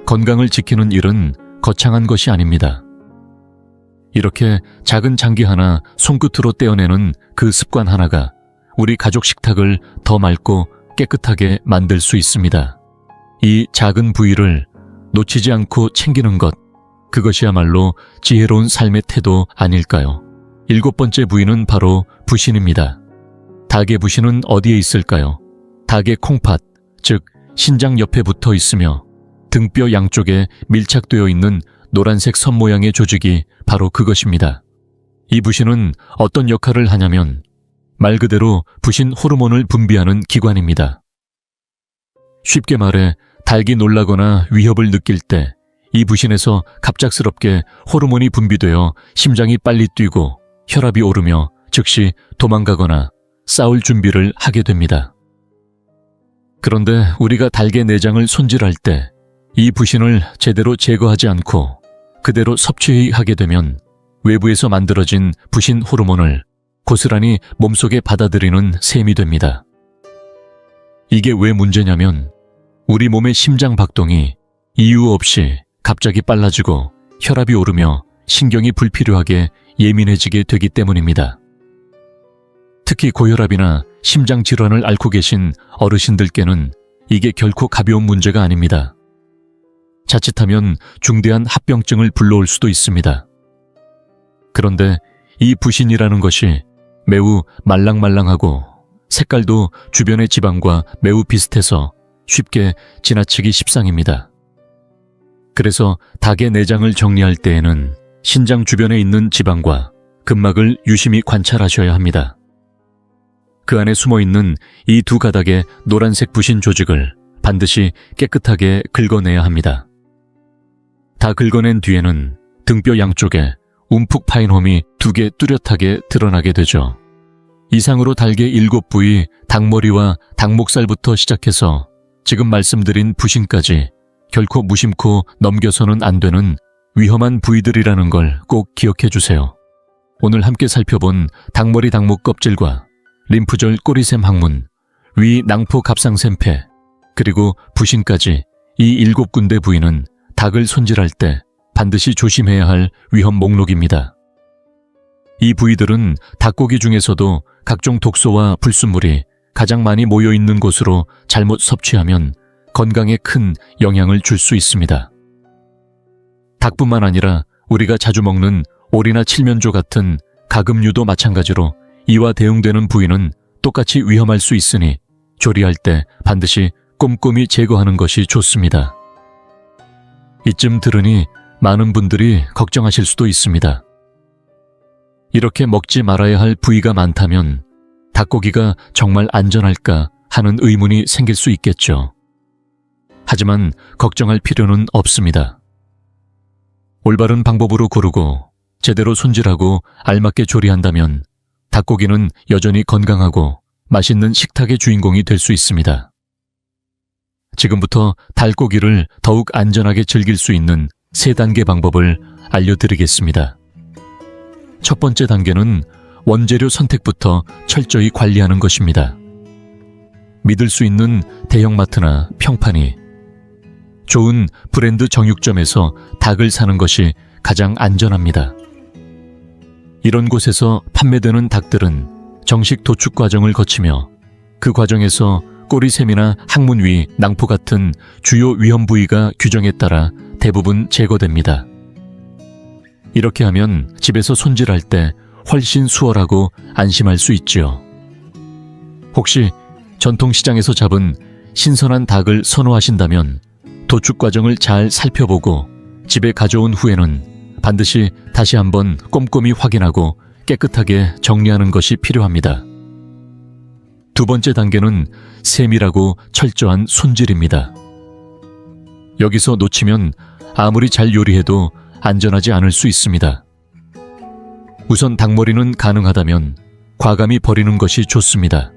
건강을 지키는 일은 거창한 것이 아닙니다. 이렇게 작은 장기 하나 손끝으로 떼어내는 그 습관 하나가 우리 가족 식탁을 더 맑고 깨끗하게 만들 수 있습니다. 이 작은 부위를 놓치지 않고 챙기는 것, 그것이야말로 지혜로운 삶의 태도 아닐까요? 7번째 부위는 바로 부신입니다. 닭의 부신은 어디에 있을까요? 닭의 콩팥, 즉 신장 옆에 붙어 있으며 등뼈 양쪽에 밀착되어 있는 노란색 선 모양의 조직이 바로 그것입니다. 이 부신은 어떤 역할을 하냐면 말 그대로 부신 호르몬을 분비하는 기관입니다. 쉽게 말해 닭이 놀라거나 위협을 느낄 때 이 부신에서 갑작스럽게 호르몬이 분비되어 심장이 빨리 뛰고 혈압이 오르며 즉시 도망가거나 싸울 준비를 하게 됩니다. 그런데 우리가 닭의 내장을 손질할 때 이 부신을 제대로 제거하지 않고 그대로 섭취하게 되면 외부에서 만들어진 부신 호르몬을 고스란히 몸속에 받아들이는 셈이 됩니다. 이게 왜 문제냐면 우리 몸의 심장 박동이 이유 없이 갑자기 빨라지고 혈압이 오르며 신경이 불필요하게 예민해지게 되기 때문입니다. 특히 고혈압이나 심장 질환을 앓고 계신 어르신들께는 이게 결코 가벼운 문제가 아닙니다. 자칫하면 중대한 합병증을 불러올 수도 있습니다. 그런데 이 부신이라는 것이 매우 말랑말랑하고 색깔도 주변의 지방과 매우 비슷해서 쉽게 지나치기 십상입니다. 그래서 닭의 내장을 정리할 때에는 신장 주변에 있는 지방과 근막을 유심히 관찰하셔야 합니다. 그 안에 숨어있는 이 두 가닥의 노란색 부신 조직을 반드시 깨끗하게 긁어내야 합니다. 다 긁어낸 뒤에는 등뼈 양쪽에 움푹 파인 홈이 2개 뚜렷하게 드러나게 되죠. 이상으로 닭의 7부위, 닭머리와 닭목살부터 시작해서 지금 말씀드린 부신까지 결코 무심코 넘겨서는 안 되는 위험한 부위들이라는 걸 꼭 기억해 주세요. 오늘 함께 살펴본 닭머리 닭목 껍질과 림프절 꼬리샘 항문, 위 낭포 갑상샘폐, 그리고 부신까지 이 7군데 부위는 닭을 손질할 때 반드시 조심해야 할 위험 목록입니다. 이 부위들은 닭고기 중에서도 각종 독소와 불순물이 가장 많이 모여있는 곳으로 잘못 섭취하면 건강에 큰 영향을 줄 수 있습니다. 닭뿐만 아니라 우리가 자주 먹는 오리나 칠면조 같은 가금류도 마찬가지로 이와 대응되는 부위는 똑같이 위험할 수 있으니 조리할 때 반드시 꼼꼼히 제거하는 것이 좋습니다. 이쯤 들으니 많은 분들이 걱정하실 수도 있습니다. 이렇게 먹지 말아야 할 부위가 많다면 닭고기가 정말 안전할까 하는 의문이 생길 수 있겠죠. 하지만 걱정할 필요는 없습니다. 올바른 방법으로 고르고 제대로 손질하고 알맞게 조리한다면 닭고기는 여전히 건강하고 맛있는 식탁의 주인공이 될 수 있습니다. 지금부터 닭고기를 더욱 안전하게 즐길 수 있는 3단계 방법을 알려드리겠습니다. 첫 번째 단계는 원재료 선택부터 철저히 관리하는 것입니다. 믿을 수 있는 대형마트나 평판이 좋은 브랜드 정육점에서 닭을 사는 것이 가장 안전합니다. 이런 곳에서 판매되는 닭들은 정식 도축 과정을 거치며 그 과정에서 꼬리샘이나 항문 위, 낭포 같은 주요 위험 부위가 규정에 따라 대부분 제거됩니다. 이렇게 하면 집에서 손질할 때 훨씬 수월하고 안심할 수 있지요. 혹시 전통시장에서 잡은 신선한 닭을 선호하신다면 도축 과정을 잘 살펴보고 집에 가져온 후에는 반드시 다시 한번 꼼꼼히 확인하고 깨끗하게 정리하는 것이 필요합니다. 두 번째 단계는 세밀하고 철저한 손질입니다. 여기서 놓치면 아무리 잘 요리해도 안전하지 않을 수 있습니다. 우선 닭머리는 가능하다면 과감히 버리는 것이 좋습니다.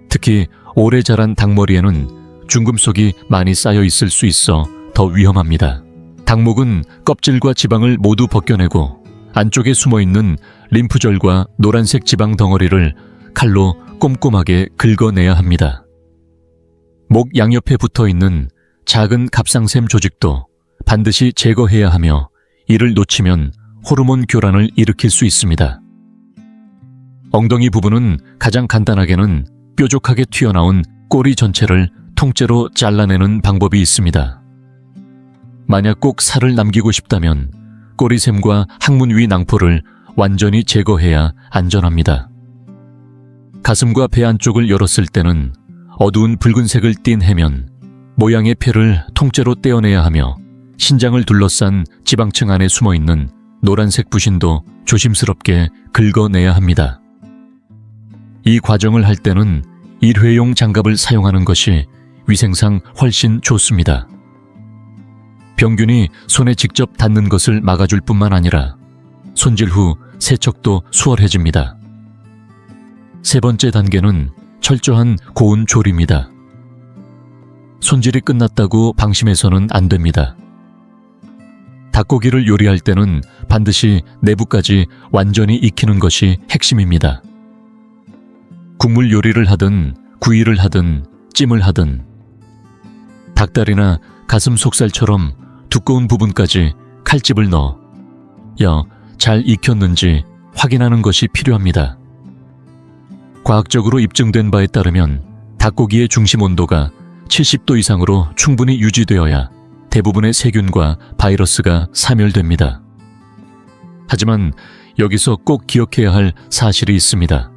특히 오래 자란 닭머리에는 중금속이 많이 쌓여 있을 수 있어 더 위험합니다. 닭목은 껍질과 지방을 모두 벗겨내고 안쪽에 숨어있는 림프절과 노란색 지방 덩어리를 칼로 꼼꼼하게 긁어내야 합니다. 목 양옆에 붙어있는 작은 갑상샘 조직도 반드시 제거해야 하며 이를 놓치면 호르몬 교란을 일으킬 수 있습니다. 엉덩이 부분은 가장 간단하게는 뾰족하게 튀어나온 꼬리 전체를 통째로 잘라내는 방법이 있습니다. 만약 꼭 살을 남기고 싶다면 꼬리샘과 항문 위 낭포를 완전히 제거해야 안전합니다. 가슴과 배 안쪽을 열었을 때는 어두운 붉은색을 띤 해면, 모양의 폐를 통째로 떼어내야 하며 신장을 둘러싼 지방층 안에 숨어있는 노란색 부신도 조심스럽게 긁어내야 합니다. 이 과정을 할 때는 일회용 장갑을 사용하는 것이 위생상 훨씬 좋습니다. 병균이 손에 직접 닿는 것을 막아줄 뿐만 아니라 손질 후 세척도 수월해집니다. 세 번째 단계는 철저한 고온 조리입니다. 손질이 끝났다고 방심해서는 안 됩니다. 닭고기를 요리할 때는 반드시 내부까지 완전히 익히는 것이 핵심입니다. 국물 요리를 하든 구이를 하든 찜을 하든 닭다리나 가슴 속살처럼 두꺼운 부분까지 칼집을 넣어 잘 익혔는지 확인하는 것이 필요합니다. 과학적으로 입증된 바에 따르면 닭고기의 중심 온도가 70도 이상으로 충분히 유지되어야 대부분의 세균과 바이러스가 사멸됩니다. 하지만 여기서 꼭 기억해야 할 사실이 있습니다.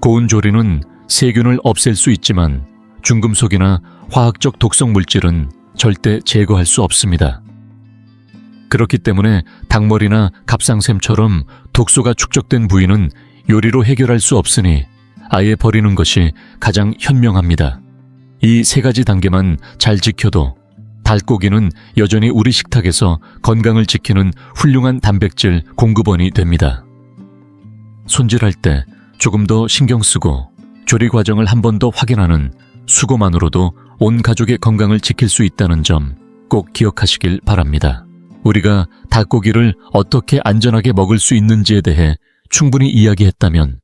고온 조리는 세균을 없앨 수 있지만 중금속이나 화학적 독성 물질은 절대 제거할 수 없습니다. 그렇기 때문에 닭머리나 갑상샘처럼 독소가 축적된 부위는 요리로 해결할 수 없으니 아예 버리는 것이 가장 현명합니다. 이 세 가지 단계만 잘 지켜도 닭고기는 여전히 우리 식탁에서 건강을 지키는 훌륭한 단백질 공급원이 됩니다. 손질할 때 조금 더 신경 쓰고 조리 과정을 한 번 더 확인하는 수고만으로도 온 가족의 건강을 지킬 수 있다는 점 꼭 기억하시길 바랍니다. 우리가 닭고기를 어떻게 안전하게 먹을 수 있는지에 대해 충분히 이야기했다면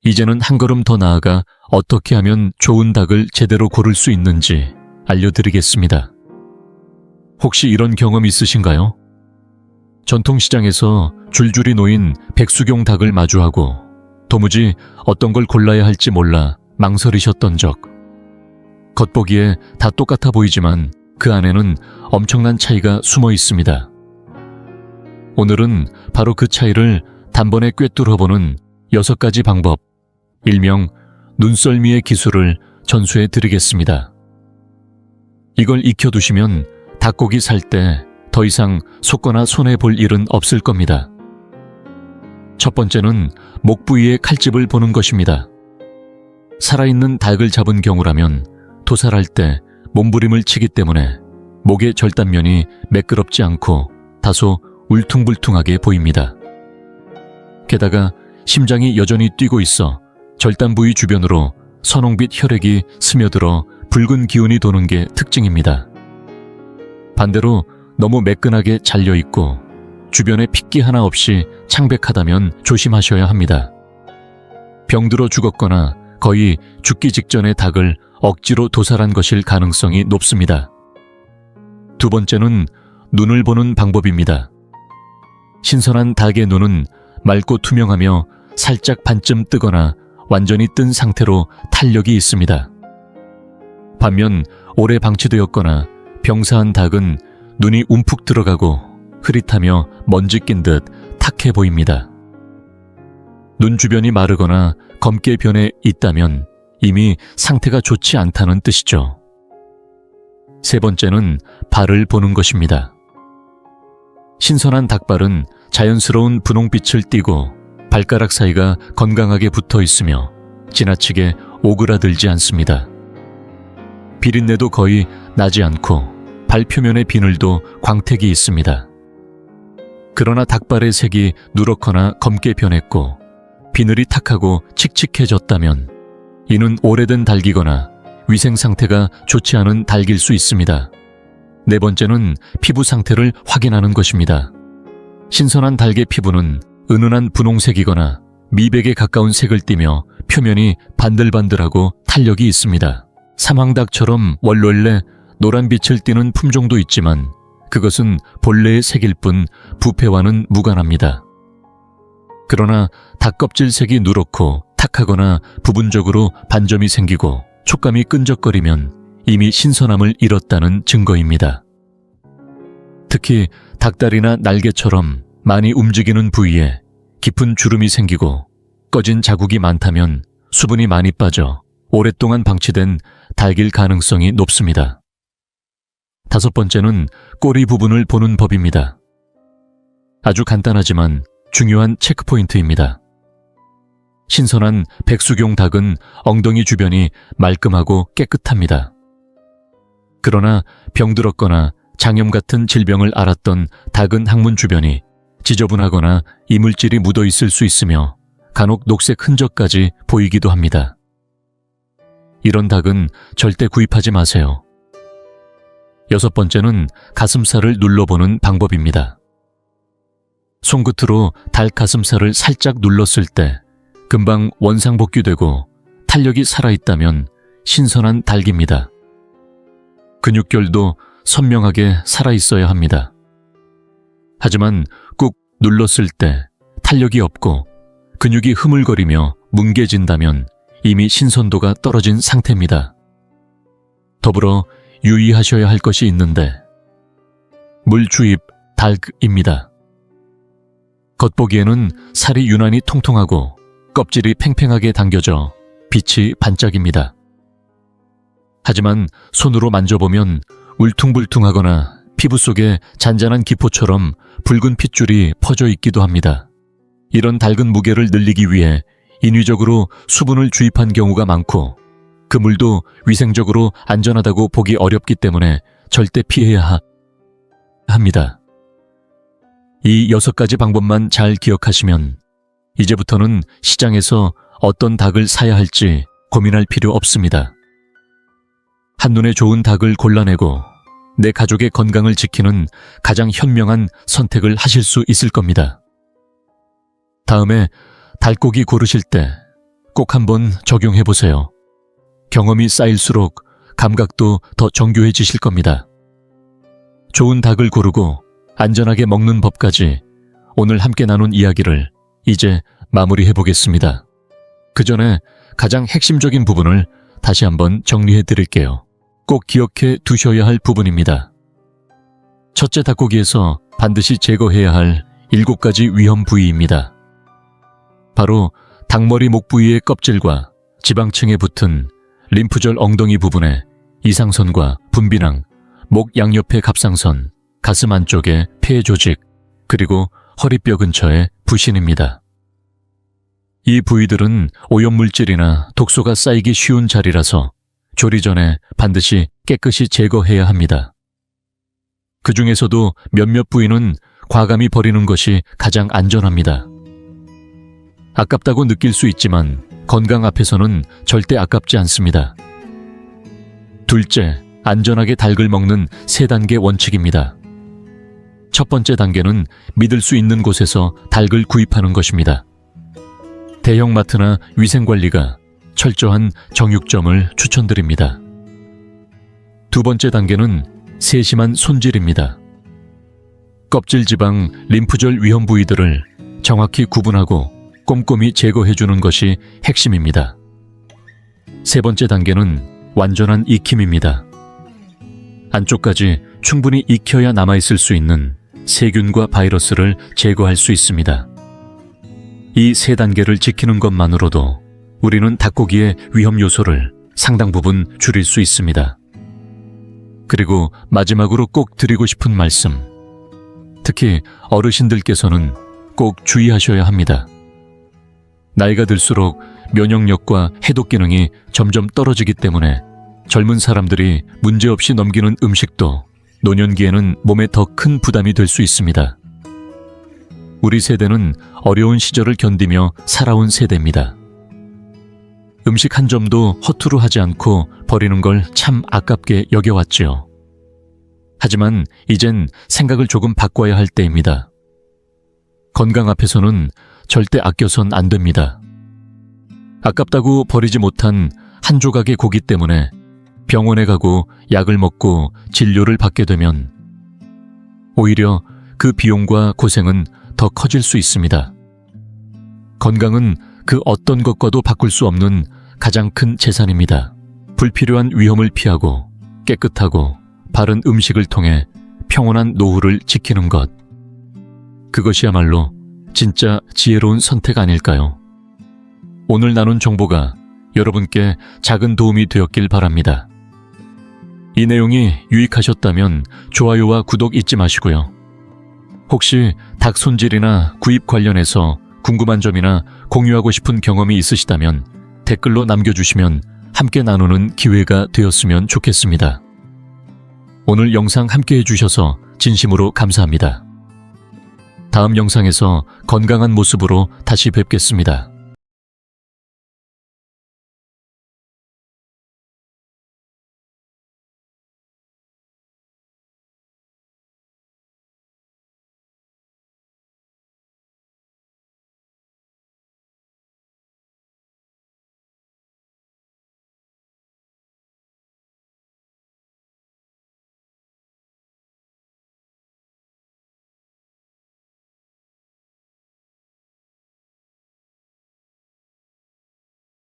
이제는 한 걸음 더 나아가 어떻게 하면 좋은 닭을 제대로 고를 수 있는지 알려드리겠습니다. 혹시 이런 경험 있으신가요? 전통시장에서 줄줄이 놓인 백수경 닭을 마주하고 도무지 어떤 걸 골라야 할지 몰라 망설이셨던 적. 겉보기에 다 똑같아 보이지만 그 안에는 엄청난 차이가 숨어 있습니다. 오늘은 바로 그 차이를 단번에 꿰뚫어보는 6가지 방법, 일명 눈썰미의 기술을 전수해 드리겠습니다. 이걸 익혀두시면 닭고기 살 때 더 이상 속거나 손해볼 일은 없을 겁니다. 첫 번째는 목 부위의 칼집을 보는 것입니다. 살아있는 닭을 잡은 경우라면 도살할 때 몸부림을 치기 때문에 목의 절단면이 매끄럽지 않고 다소 울퉁불퉁하게 보입니다. 게다가 심장이 여전히 뛰고 있어 절단 부위 주변으로 선홍빛 혈액이 스며들어 붉은 기운이 도는 게 특징입니다. 반대로 너무 매끈하게 잘려있고 주변에 핏기 하나 없이 창백하다면 조심하셔야 합니다. 병들어 죽었거나 거의 죽기 직전의 닭을 억지로 도살한 것일 가능성이 높습니다. 두 번째는 눈을 보는 방법입니다. 신선한 닭의 눈은 맑고 투명하며 살짝 반쯤 뜨거나 완전히 뜬 상태로 탄력이 있습니다. 반면 오래 방치되었거나 병사한 닭은 눈이 움푹 들어가고 흐릿하며 먼지 낀 듯 탁해 보입니다. 눈 주변이 마르거나 검게 변해 있다면 이미 상태가 좋지 않다는 뜻이죠. 세 번째는 발을 보는 것입니다. 신선한 닭발은 자연스러운 분홍빛을 띠고 발가락 사이가 건강하게 붙어 있으며 지나치게 오그라들지 않습니다. 비린내도 거의 나지 않고 발 표면의 비늘도 광택이 있습니다. 그러나 닭발의 색이 누렇거나 검게 변했고 비늘이 탁하고 칙칙해졌다면 이는 오래된 닭이거나 위생 상태가 좋지 않은 닭일 수 있습니다. 네 번째는 피부 상태를 확인하는 것입니다. 신선한 닭의 피부는 은은한 분홍색이거나 미백에 가까운 색을 띠며 표면이 반들반들하고 탄력이 있습니다. 사망닭처럼 원래 노란빛을 띠는 품종도 있지만 그것은 본래의 색일 뿐 부패와는 무관합니다. 그러나 닭껍질 색이 누렇고 탁하거나 부분적으로 반점이 생기고 촉감이 끈적거리면 이미 신선함을 잃었다는 증거입니다. 특히 닭다리나 날개처럼 많이 움직이는 부위에 깊은 주름이 생기고 꺼진 자국이 많다면 수분이 많이 빠져 오랫동안 방치된 닭일 가능성이 높습니다. 다섯 번째는 꼬리 부분을 보는 법입니다. 아주 간단하지만 중요한 체크포인트입니다. 신선한 백수경 닭은 엉덩이 주변이 말끔하고 깨끗합니다. 그러나 병들었거나 장염 같은 질병을 앓았던 닭은 항문 주변이 지저분하거나 이물질이 묻어 있을 수 있으며 간혹 녹색 흔적까지 보이기도 합니다. 이런 닭은 절대 구입하지 마세요. 6번째는 가슴살을 눌러보는 방법입니다. 손끝으로 닭 가슴살을 살짝 눌렀을 때 금방 원상복귀되고 탄력이 살아있다면 신선한 닭입니다. 근육결도 선명하게 살아있어야 합니다. 하지만 꾹 눌렀을 때 탄력이 없고 근육이 흐물거리며 뭉개진다면 이미 신선도가 떨어진 상태입니다. 더불어 유의하셔야 할 것이 있는데 물 주입 닭입니다. 겉보기에는 살이 유난히 통통하고 껍질이 팽팽하게 당겨져 빛이 반짝입니다. 하지만 손으로 만져보면 울퉁불퉁하거나 피부 속에 잔잔한 기포처럼 붉은 핏줄이 퍼져 있기도 합니다. 이런 닭은 무게를 늘리기 위해 인위적으로 수분을 주입한 경우가 많고 그 물도 위생적으로 안전하다고 보기 어렵기 때문에 절대 피해야 합니다. 이 6가지 방법만 잘 기억하시면 이제부터는 시장에서 어떤 닭을 사야 할지 고민할 필요 없습니다. 한눈에 좋은 닭을 골라내고 내 가족의 건강을 지키는 가장 현명한 선택을 하실 수 있을 겁니다. 다음에 닭고기 고르실 때 꼭 한번 적용해보세요. 경험이 쌓일수록 감각도 더 정교해지실 겁니다. 좋은 닭을 고르고 안전하게 먹는 법까지 오늘 함께 나눈 이야기를 이제 마무리해보겠습니다. 그 전에 가장 핵심적인 부분을 다시 한번 정리해드릴게요. 꼭 기억해 두셔야 할 부분입니다. 첫째, 닭고기에서 반드시 제거해야 할 7가지 위험 부위입니다. 바로 닭머리 목 부위의 껍질과 지방층에 붙은 림프절 엉덩이 부분의 이상선과 분비낭, 목 양옆의 갑상선, 가슴 안쪽의 폐 조직, 그리고 허리뼈 근처의 부신입니다. 이 부위들은 오염물질이나 독소가 쌓이기 쉬운 자리라서 조리 전에 반드시 깨끗이 제거해야 합니다. 그 중에서도 몇몇 부위는 과감히 버리는 것이 가장 안전합니다. 아깝다고 느낄 수 있지만 건강 앞에서는 절대 아깝지 않습니다. 둘째, 안전하게 닭을 먹는 3단계 원칙입니다. 첫 번째 단계는 믿을 수 있는 곳에서 닭을 구입하는 것입니다. 대형마트나 위생관리가 철저한 정육점을 추천드립니다. 두 번째 단계는 세심한 손질입니다. 껍질 지방, 림프절 위험 부위들을 정확히 구분하고 꼼꼼히 제거해주는 것이 핵심입니다. 세 번째 단계는 완전한 익힘입니다. 안쪽까지 충분히 익혀야 남아있을 수 있는 세균과 바이러스를 제거할 수 있습니다. 이 3단계를 지키는 것만으로도 우리는 닭고기의 위험 요소를 상당 부분 줄일 수 있습니다. 그리고 마지막으로 꼭 드리고 싶은 말씀, 특히 어르신들께서는 꼭 주의하셔야 합니다. 나이가 들수록 면역력과 해독 기능이 점점 떨어지기 때문에 젊은 사람들이 문제없이 넘기는 음식도 노년기에는 몸에 더 큰 부담이 될 수 있습니다. 우리 세대는 어려운 시절을 견디며 살아온 세대입니다. 음식 한 점도 허투루 하지 않고 버리는 걸 참 아깝게 여겨왔지요. 하지만 이젠 생각을 조금 바꿔야 할 때입니다. 건강 앞에서는 절대 아껴선 안 됩니다. 아깝다고 버리지 못한 한 조각의 고기 때문에 병원에 가고 약을 먹고 진료를 받게 되면 오히려 그 비용과 고생은 더 커질 수 있습니다. 건강은 그 어떤 것과도 바꿀 수 없는 가장 큰 재산입니다. 불필요한 위험을 피하고 깨끗하고 바른 음식을 통해 평온한 노후를 지키는 것. 그것이야말로 진짜 지혜로운 선택 아닐까요? 오늘 나눈 정보가 여러분께 작은 도움이 되었길 바랍니다. 이 내용이 유익하셨다면 좋아요와 구독 잊지 마시고요. 혹시 닭 손질이나 구입 관련해서 궁금한 점이나 공유하고 싶은 경험이 있으시다면 댓글로 남겨주시면 함께 나누는 기회가 되었으면 좋겠습니다. 오늘 영상 함께 해주셔서 진심으로 감사합니다. 다음 영상에서 건강한 모습으로 다시 뵙겠습니다.